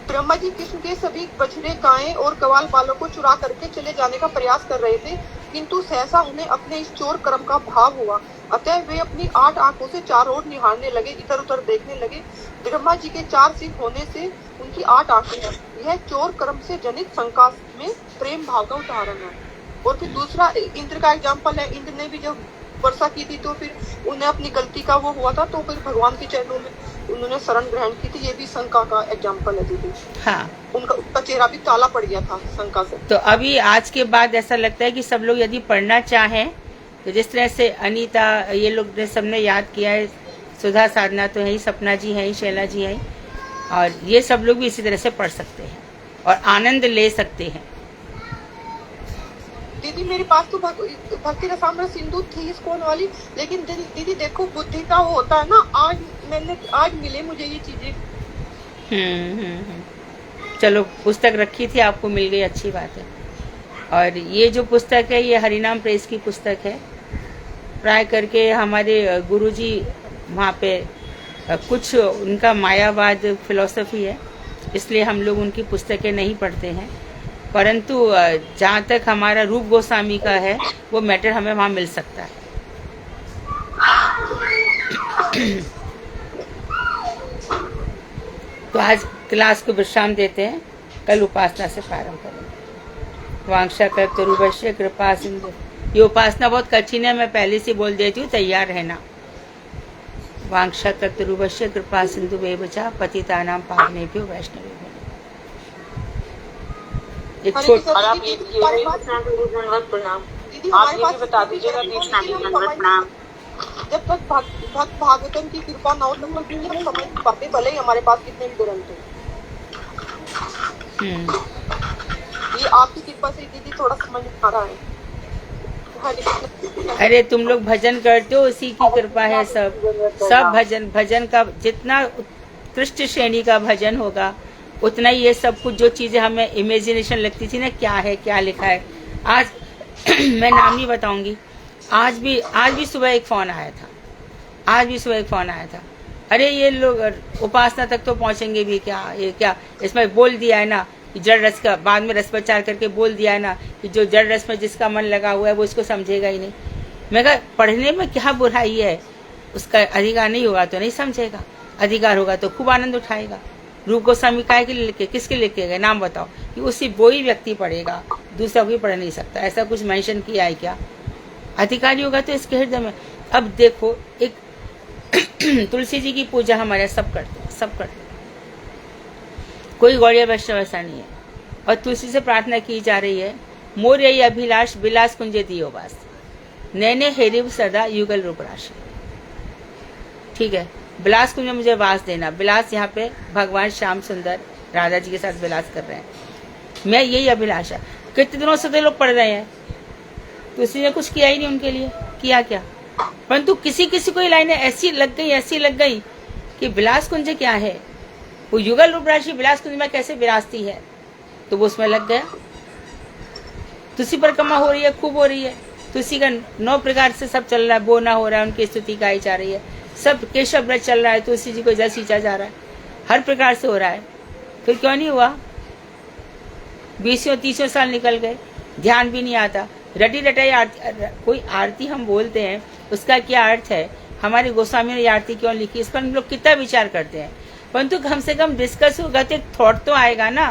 ब्रह्मा जी कृष्ण के सभी बछड़े गायें और ग्वाल बालों को चुरा करके चले जाने का प्रयास कर रहे थे, किंतु सहसा उन्हें अपने इस चोर कर्म का भाव हुआ। अतः वे अपनी 8 आंखों से चारों ओर निहारने लगे, इधर उधर देखने लगे। ब्रह्मा जी के 4 सिर होने से उनकी 8 आंखें हैं। यह चोर कर्म से जनित शंका में प्रेम भाव का उदाहरण है। और फिर दूसरा इंद्र का एग्जाम्पल है। इंद्र ने भी जब वर्षा की थी तो फिर उन्हें अपनी गलती का वो हुआ था, तो फिर भगवान के चरणों में उन्होंने शरण ग्रहण की थी। ये भी शंका का एग्जाम्पल है दीदी। हाँ, उनका चेहरा भी काला पड़ गया था शंका से। तो अभी आज के बाद ऐसा लगता है कि सब लोग यदि पढ़ना चाहें तो जिस तरह से अनीता ये लोग ने सबने याद किया है, सुधा साधना तो है ही, सपना जी है ही, शैला जी है ही, और ये सब लोग भी इसी तरह से पढ़ सकते हैं और आनंद ले सकते हैं। दीदी मेरे पास तो भक्ति रसामृत सिंधु थी इस्कॉन वाली, लेकिन दीदी देखो बुद्धि का वो होता है ना, आज मिले मुझे ये चीजें। चलो पुस्तक रखी थी, आपको मिल गई, अच्छी बात है। और ये जो पुस्तक है ये हरिनाम प्रेस की पुस्तक है। प्राय करके हमारे गुरुजी वहाँ पे कुछ उनका मायावाद फिलॉसफी है, इसलिए हम लोग उनकी पुस्तकें नहीं पढ़ते हैं, परंतु जहाँ तक हमारा रूप गोस्वामी का है वो मैटर हमें वहाँ मिल सकता है। तो आज क्लास को विश्राम देते हैं, कल उपासना से प्रारंभ करेंगे। वांछा कल्पतरुभ्यश्च कृपा सिंधु। ये उपासना बहुत कठिन है, मैं पहले से बोल देती हूँ, तैयार रहना। वांछा कल्पतरुभ्यश्च कृपा सिंधु वेवचा पतितानां पावनेभ्यो वैष्णवेभ्यो। एक छोटा और आप ये भी बता दीजिएगा जब तक भक्त भागवतम की कृपा ना हो तब तक भी हम समझ नहीं पाते, भले ही हमारे पास कितने भी ग्रंथ हो। ये आपकी कृपा से दीदी थोड़ा समझ आ रहा है। अरे तुम लोग भजन करते हो, उसी की कृपा है। सब भजन का जितना उत्कृष्ट श्रेणी का भजन होगा उतना ही ये सब कुछ जो चीजें हमें इमेजिनेशन लगती थी ना, क्या है क्या लिखा है। आज मैं नाम नहीं बताऊंगी, आज भी सुबह एक फोन आया था। अरे ये लोग उपासना तक तो पहुंचेंगे भी क्या, ये क्या इसमें बोल दिया है ना कि जड़ रस का, बाद में रस प्रचार करके बोल दिया है ना कि जो जड़ रस में जिसका मन लगा हुआ है वो इसको समझेगा ही नहीं। मैं कहा पढ़ने में क्या बुराई है, उसका अधिकार नहीं होगा तो नहीं समझेगा, अधिकार होगा तो खूब आनंद उठाएगा। रूप गोस्वामी काय के लिए लिखे, किसके लिखे गए नाम बताओ, कि उसी वो ही व्यक्ति पढ़ेगा, दूसरा कोई पढ़ नहीं सकता, ऐसा कुछ मेंशन किया है क्या? अधिकारी होगा तो इसके हृदय में। अब देखो, एक तुलसी जी की पूजा हमारे सब करते हैं, कोई गौड़िया वैष्णव ऐसा नहीं है। और तुलसी से प्रार्थना की जा रही है, मोर यही अभिलाष विलास कुंजे दियो वास, नैने हेरिव सदा युगल रूप राशि। ठीक है, विलास कुंज में मुझे वास देना। विलास यहाँ पे भगवान श्याम सुंदर राधा जी के साथ विलास कर रहे हैं, मैं यही अभिलाषा। कितने दिनों से तो लोग पढ़ रहे हैं, तुलसी ने कुछ किया ही नहीं उनके लिए, किया क्या? परंतु किसी को ये लाइनें ऐसी लग गई कि विलास कुंज क्या है, वो युगल रूप राशि विलास कुंज में कैसे विराजती है, तो वो उसमें लग गया। तुलसी परिक्रमा हो रही है, खूब हो रही है, तुलसी का 9 प्रकार से सब चल रहा है, बोना हो रहा है, उनकी स्तुति गाई जा रही है, सब केशव व्रत चल रहा है, तुलसी जी को जल सींचा जा रहा है, हर प्रकार से हो रहा है। फिर क्यों नहीं हुआ? 20-30 साल निकल गए, ध्यान भी नहीं आता। रटी रटाई कोई आरती हम बोलते हैं, उसका क्या अर्थ है, हमारे गोस्वामी ने आरती क्यों लिखी, इस पर हम लोग कितना विचार करते हैं। परंतु कम से कम डिस्कस होगा तो थॉट तो आएगा ना,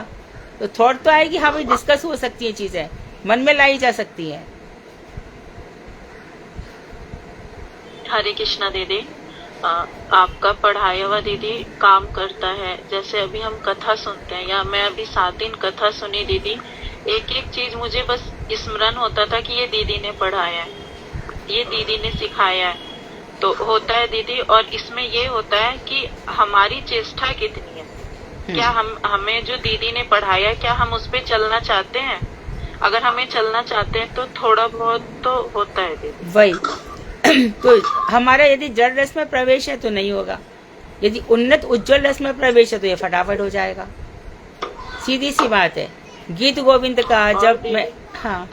तो थॉट तो आएगी, हाँ भाई डिस्कस हो सकती है, चीजें मन में लाई जा सकती है। हरे कृष्णा दीदी, आपका पढ़ाया हुआ दीदी काम करता है। जैसे अभी हम कथा सुनते हैं, या मैं अभी 7 दिन कथा सुनी दीदी, एक एक चीज मुझे बस स्मरण होता था कि ये दीदी ने पढ़ाया है, ये दीदी ने सिखाया है। तो होता है दीदी, और इसमें ये होता है कि हमारी चेष्टा कितनी है, क्या हमें जो दीदी ने पढ़ाया, क्या हम उस पे चलना चाहते हैं? अगर हमें चलना चाहते हैं तो थोड़ा बहुत तो होता है दीदी। वही तो हमारा यदि जड़ रस में प्रवेश है तो नहीं होगा, यदि उन्नत उज्जवल रस में प्रवेश है तो ये फटाफट हो जाएगा, सीधी सी बात है। गीत गोविंद का जब मैं, हाँ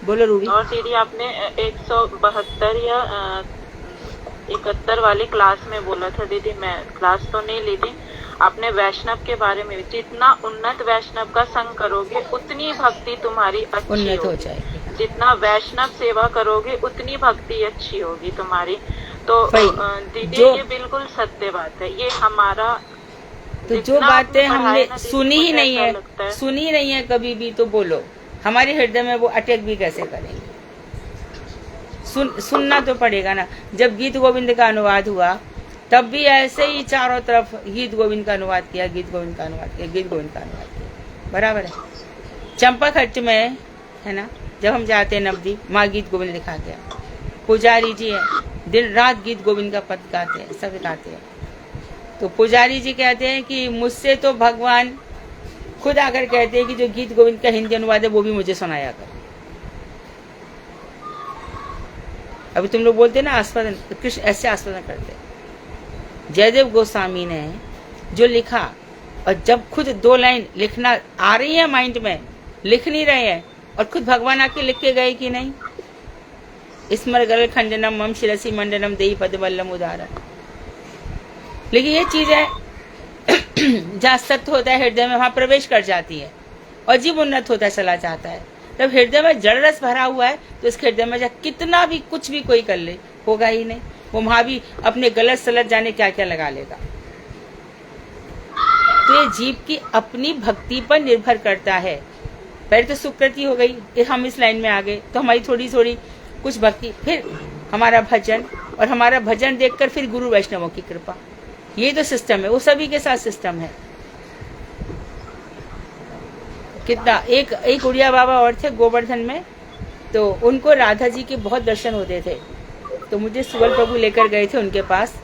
बोलो रूबी। और दीदी आपने 172 या 71 वाली क्लास में बोला था दीदी, मैं क्लास तो नहीं ली थी, आपने वैष्णव के बारे में, जितना उन्नत वैष्णव का संग करोगे उतनी भक्ति तुम्हारी अच्छी उन्नत हो होगी, जाएगी। जितना वैष्णव सेवा करोगे उतनी भक्ति अच्छी होगी तुम्हारी। तो दीदी ये बिल्कुल सत्य बात है, ये हमारा तो जो बातें हमने सुनी ही नहीं है कभी भी, तो बोलो हमारे हृदय में वो अटैक भी कैसे करेंगे? सुनना तो पड़ेगा ना। जब गीत गोविंद का अनुवाद हुआ तब भी ऐसे ही चारों तरफ गीत गोविंद का अनुवाद किया, बराबर है। चंपा खट्ट में है ना, जब हम जाते हैं नवदीप, माँ गीत गोविंद लिखा गया, पुजारी जी है दिन रात गीत गोविंद का पद गाते हैं, सब गाते हैं। तो पुजारी जी कहते हैं कि मुझसे तो भगवान खुद आकर कहते हैं कि जो गीत गोविंद का हिंदी अनुवाद है वो भी मुझे सुनाया कर। अभी तुम लोग बोलते ना आस्वादन, कृष्ण ऐसे आस्वादन करते। जयदेव गोस्वामी ने जो लिखा, और जब खुद 2 लाइन लिखना आ रही है माइंड में, लिख नहीं रहे हैं, और खुद भगवान आके लिख के गए कि नहीं, स्मर गल खंडनम मम शिरसी मंडनम देई पदवल्लम उदाहरण। लेकिन ये चीज है जहाँ सत्य होता है हृदय में, वहां प्रवेश कर जाती है और जीव उन्नत होता चला जाता है। तब हृदय में जड़ रस भरा हुआ है तो इसके हृदय में कितना भी कुछ भी कोई कर ले होगा ही नहीं, वो वहां भी अपने गलत सलत जाने क्या क्या लगा लेगा। तो ये जीव की अपनी भक्ति पर निर्भर करता है पहले तो सुकृति हो गई, हम इस लाइन में आ गए तो हमारी थोड़ी थोड़ी कुछ भक्ति, फिर हमारा भजन, और हमारा भजन देखकर फिर गुरु वैष्णवों की कृपा। ये तो सिस्टम है, वो सभी के साथ सिस्टम है। कितना एक उड़िया बाबा और थे गोवर्धन में, तो उनको राधा जी के बहुत दर्शन होते थे, तो मुझे सुबल प्रभु लेकर गए थे उनके पास।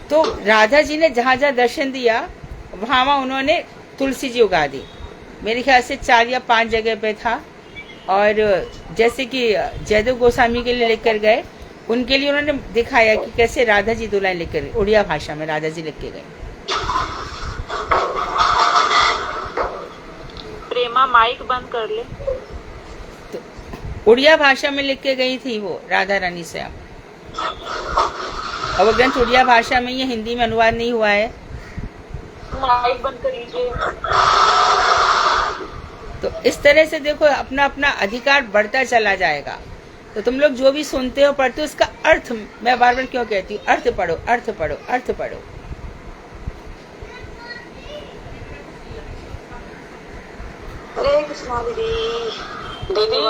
तो राधा जी ने जहाँ जहाँ दर्शन दिया वहाँ उन्होंने तुलसी जी उगा दी। मेरे ख्याल से 4 या 5 जगह पे था। और जैसे कि जयदेव गोस्वामी के लिए लेकर गए, उनके लिए उन्होंने दिखाया कि कैसे राधा जी दो लाइन लेकर, उड़िया भाषा में राधा जी लिख के गए। प्रेमा माइक बंद कर ले। तो उड़िया भाषा में लिख के गई थी वो राधा रानी स्वयं, और वो ग्रंथ उड़िया भाषा में, ये हिंदी में अनुवाद नहीं हुआ है। माइक बंद कर लीजिए। तो इस तरह से देखो, अपना अपना अधिकार बढ़ता चला जाएगा। तो तुम लोग जो भी सुनते हो पढ़ते हो, उसका अर्थ मैं बार बार क्यों कहती हूँ, अर्थ पढ़ो, अर्थ पढ़ो, अर्थ पढ़ो। हरे कृष्णा दीदी। दीदी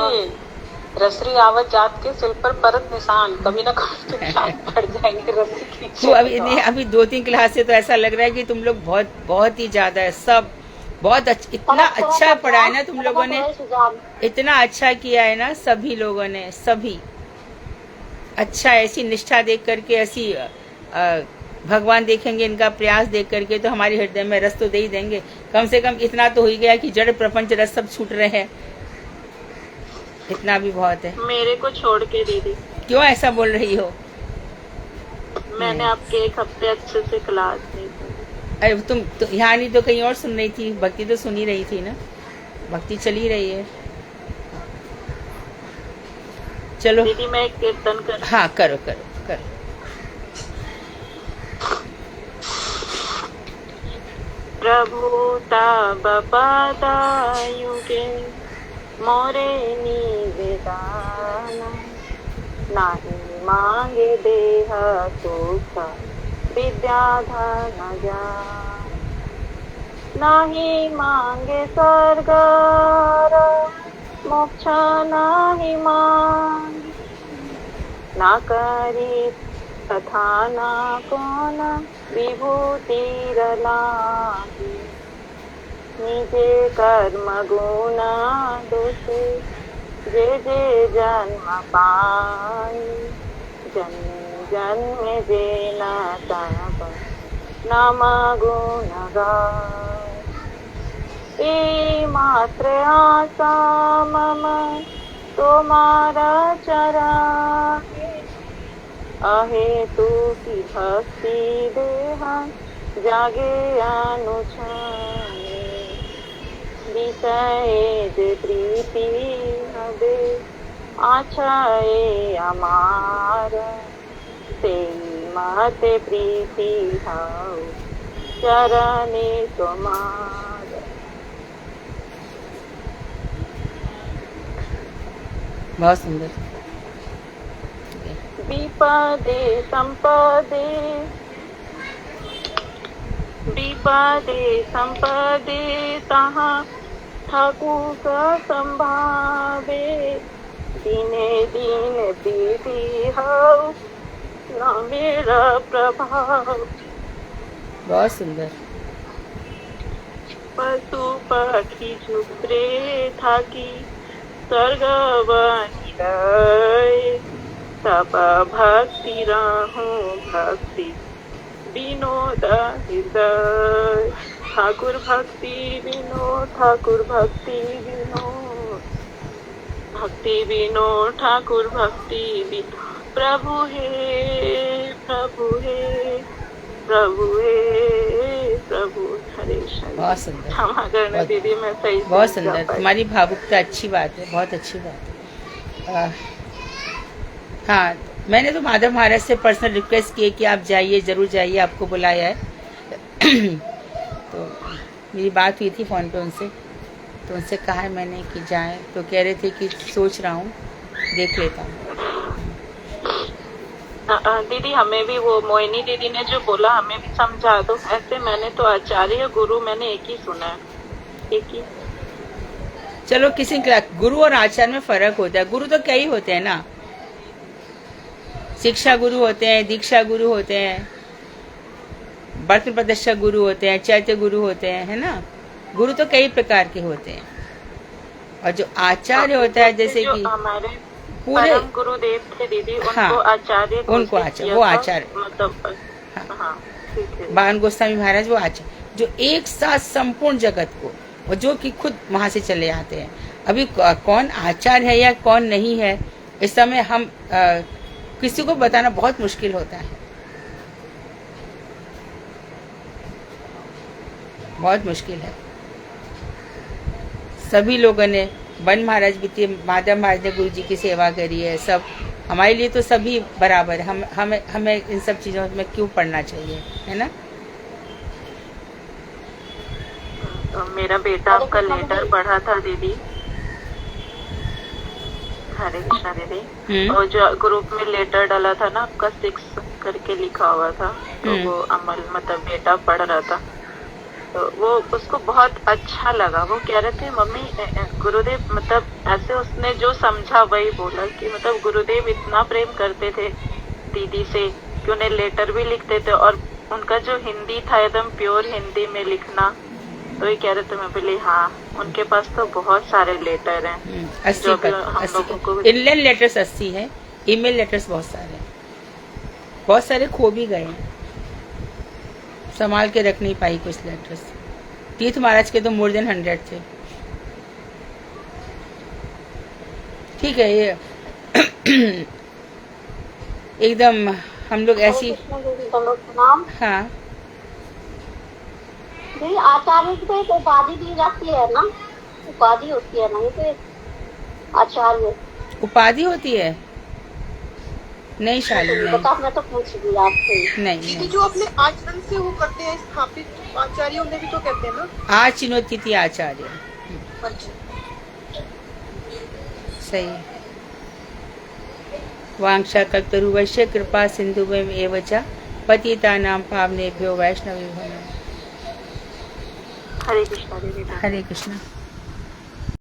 रसरी आवत जात के सिर पर परत निशान, कभी ना कभी तो निशान पड़ जाएंगे रस्सी की। तो अभी 2-3 क्लास से तो ऐसा लग रहा है कि तुम लोग बहुत ही ज्यादा है, सब बहुत इतना अच्छा पढ़ा है ना तुम लोगों ने, इतना अच्छा किया है ना सभी लोगों ने, सभी अच्छा। ऐसी निष्ठा देख करके, ऐसी भगवान देखेंगे इनका प्रयास देख करके तो हमारे हृदय में रस तो दे ही देंगे। कम से कम इतना तो हो ही गया कि जड़ प्रपंच रस सब छूट रहे हैं, इतना भी बहुत है। मेरे को छोड़ के दीदी। क्यों ऐसा बोल रही हो? मैंने आपके 1 हफ्ते अच्छे से क्लास नहीं सुनी। अरे तुम तो यहाँ नहीं तो कहीं और सुन रही थी, भक्ति तो सुन ही रही थी ना, भक्ति चली रही है। चलो दीदी मैं एक कीर्तन कर। हाँ करो करो करो। प्रभु तब पदायुगे मोरे निवेदन, नाही मांगे देह सुख विद्या धन ज्ञान, नाही मांगे स्वर्ग मोक्ष नाही मांगे, ना करी तथा ना कोन विभूति लागे, निजे कर्म गुण दोषे जे जे जन्म पाए, जन्म जन्म जे न तब नाम गुण गाए, ए मात्र आशा मम तुम्हारा चराहे, अहे तू की भक्ति देह जागे अनुछाने, विषय जे प्रीति हबे आछाए अमार, ते मते प्रीति हाउ चरणे तुम्हार। बहुत सुंदर। विपदे संपदे, विपदे संपदे तहाँ ठाकुर संभावे, दिने दिन प्रीति हो न मेरा प्रभाव। बहुत सुंदर। पशु पक्षी झुपरे थाकी स्वर्ग बनी रहे, तब भक्ति रहूं भक्ति विनोद हृदय, ठाकुर भक्ति विनोद, ठाकुर भक्ति विनोद, भक्ति विनोद, ठाकुर भक्ति विनोद। प्रभु हे प्रभु हे प्रभु हे प्रभु। हरे शरण। बहुत सुंदर। क्षमा करना दीदी, मैं सही बहुत सुंदर, तुम्हारी भावुकता अच्छी बात है, बहुत अच्छी बात है। हाँ, मैंने तो माधव महाराज से पर्सनल रिक्वेस्ट की है कि आप जाइए, जरूर जाइए, आपको बुलाया है। तो मेरी बात हुई थी फ़ोन पे उनसे, तो उनसे कहा है मैंने कि जाएं, तो कह रहे थे कि सोच रहा हूँ, देख लेता हूँ। दीदी हमें भी वो मोहिनी दीदी ने जो बोला हमें भी समझा दो। ऐसे मैंने तो आचार्य गुरु मैंने एक ही सुना है, एक ही। चलो किसी गुरु और आचार्य में फर्क होता है। गुरु तो कई होते हैं ना, शिक्षा गुरु होते हैं, दीक्षा गुरु होते हैं, वर्त प्रदर्शक गुरु होते हैं, चैत्य गुरु होते हैं, है ना। गुरु तो कई प्रकार के होते हैं। और जो आचार्य होता है, जैसे कि हमारे पूरे परम गुरुदेव थे दीदी, उनको हाँ, आचार्य उनको आचार्य, वो आचार्य, मतलब हाँ, ठीक है। बाण गोस्वामी महाराज वो आचार्य, जो एक साथ संपूर्ण जगत को, और जो कि खुद वहां से चले आते हैं। अभी कौन आचार्य है या कौन नहीं है, इस समय हम किसी को बताना बहुत मुश्किल होता है, बहुत मुश्किल है। सभी लोगों ने, वन महाराज भी थे, माधव महाराज ने गुरु जी की सेवा करी है, सब हमारे लिए तो सभी बराबर है। हमें इन सब चीजों में क्यों पढ़ना चाहिए, है ना। तो मेरा बेटा आपका लेटर पढ़ा था दीदी, हरे कृष्णा दीदी, और जो ग्रुप में लेटर डाला था ना आपका 6 करके लिखा हुआ था, तो वो अमल मतलब बेटा पढ़ रहा था, तो वो उसको बहुत अच्छा लगा। वो कह रहे थे मम्मी गुरुदेव मतलब ऐसे उसने जो समझा वही बोला कि मतलब गुरुदेव इतना प्रेम करते थे दीदी से कि उन्हें लेटर भी लिखते थे, और उनका जो हिंदी था एकदम प्योर हिंदी में लिखना। तो ये कह रहे थे, मैं बोली हाँ, उनके पास तो बहुत सारे लेटर हैं। 80 इंडियन लेटर्स 80 है, ईमेल लेटर्स बहुत सारे, बहुत सारे खो भी गए, संभाल के रख नहीं पाई कुछ लेटर्स। तीर्थ महाराज के तो मोर देन 100 थे। ठीक है, ये एकदम हम लोग ऐसी, हाँ आचार्य की तो एक उपाधि दी जाती है ना, उपाधि होती है ना, ये तो आचार्य उपाधि होती है। नहीं शाली नहीं, बता, मैं तो पूछ रही आपसे। नहीं दीदी जो अपने आचरण से वो करते हैं स्थापित आचार्य, उन्हें भी तो कहते हैं ना आचिनोतिथि आचार्य। सही। वांछा कल्पतरुवश्य कृपा सिंधुभ्यं एव च पतितानां पावनेभ्यो वैष्णवेभ्यो नमः। हरे कृष्णा दीदी। हरे कृष्णा।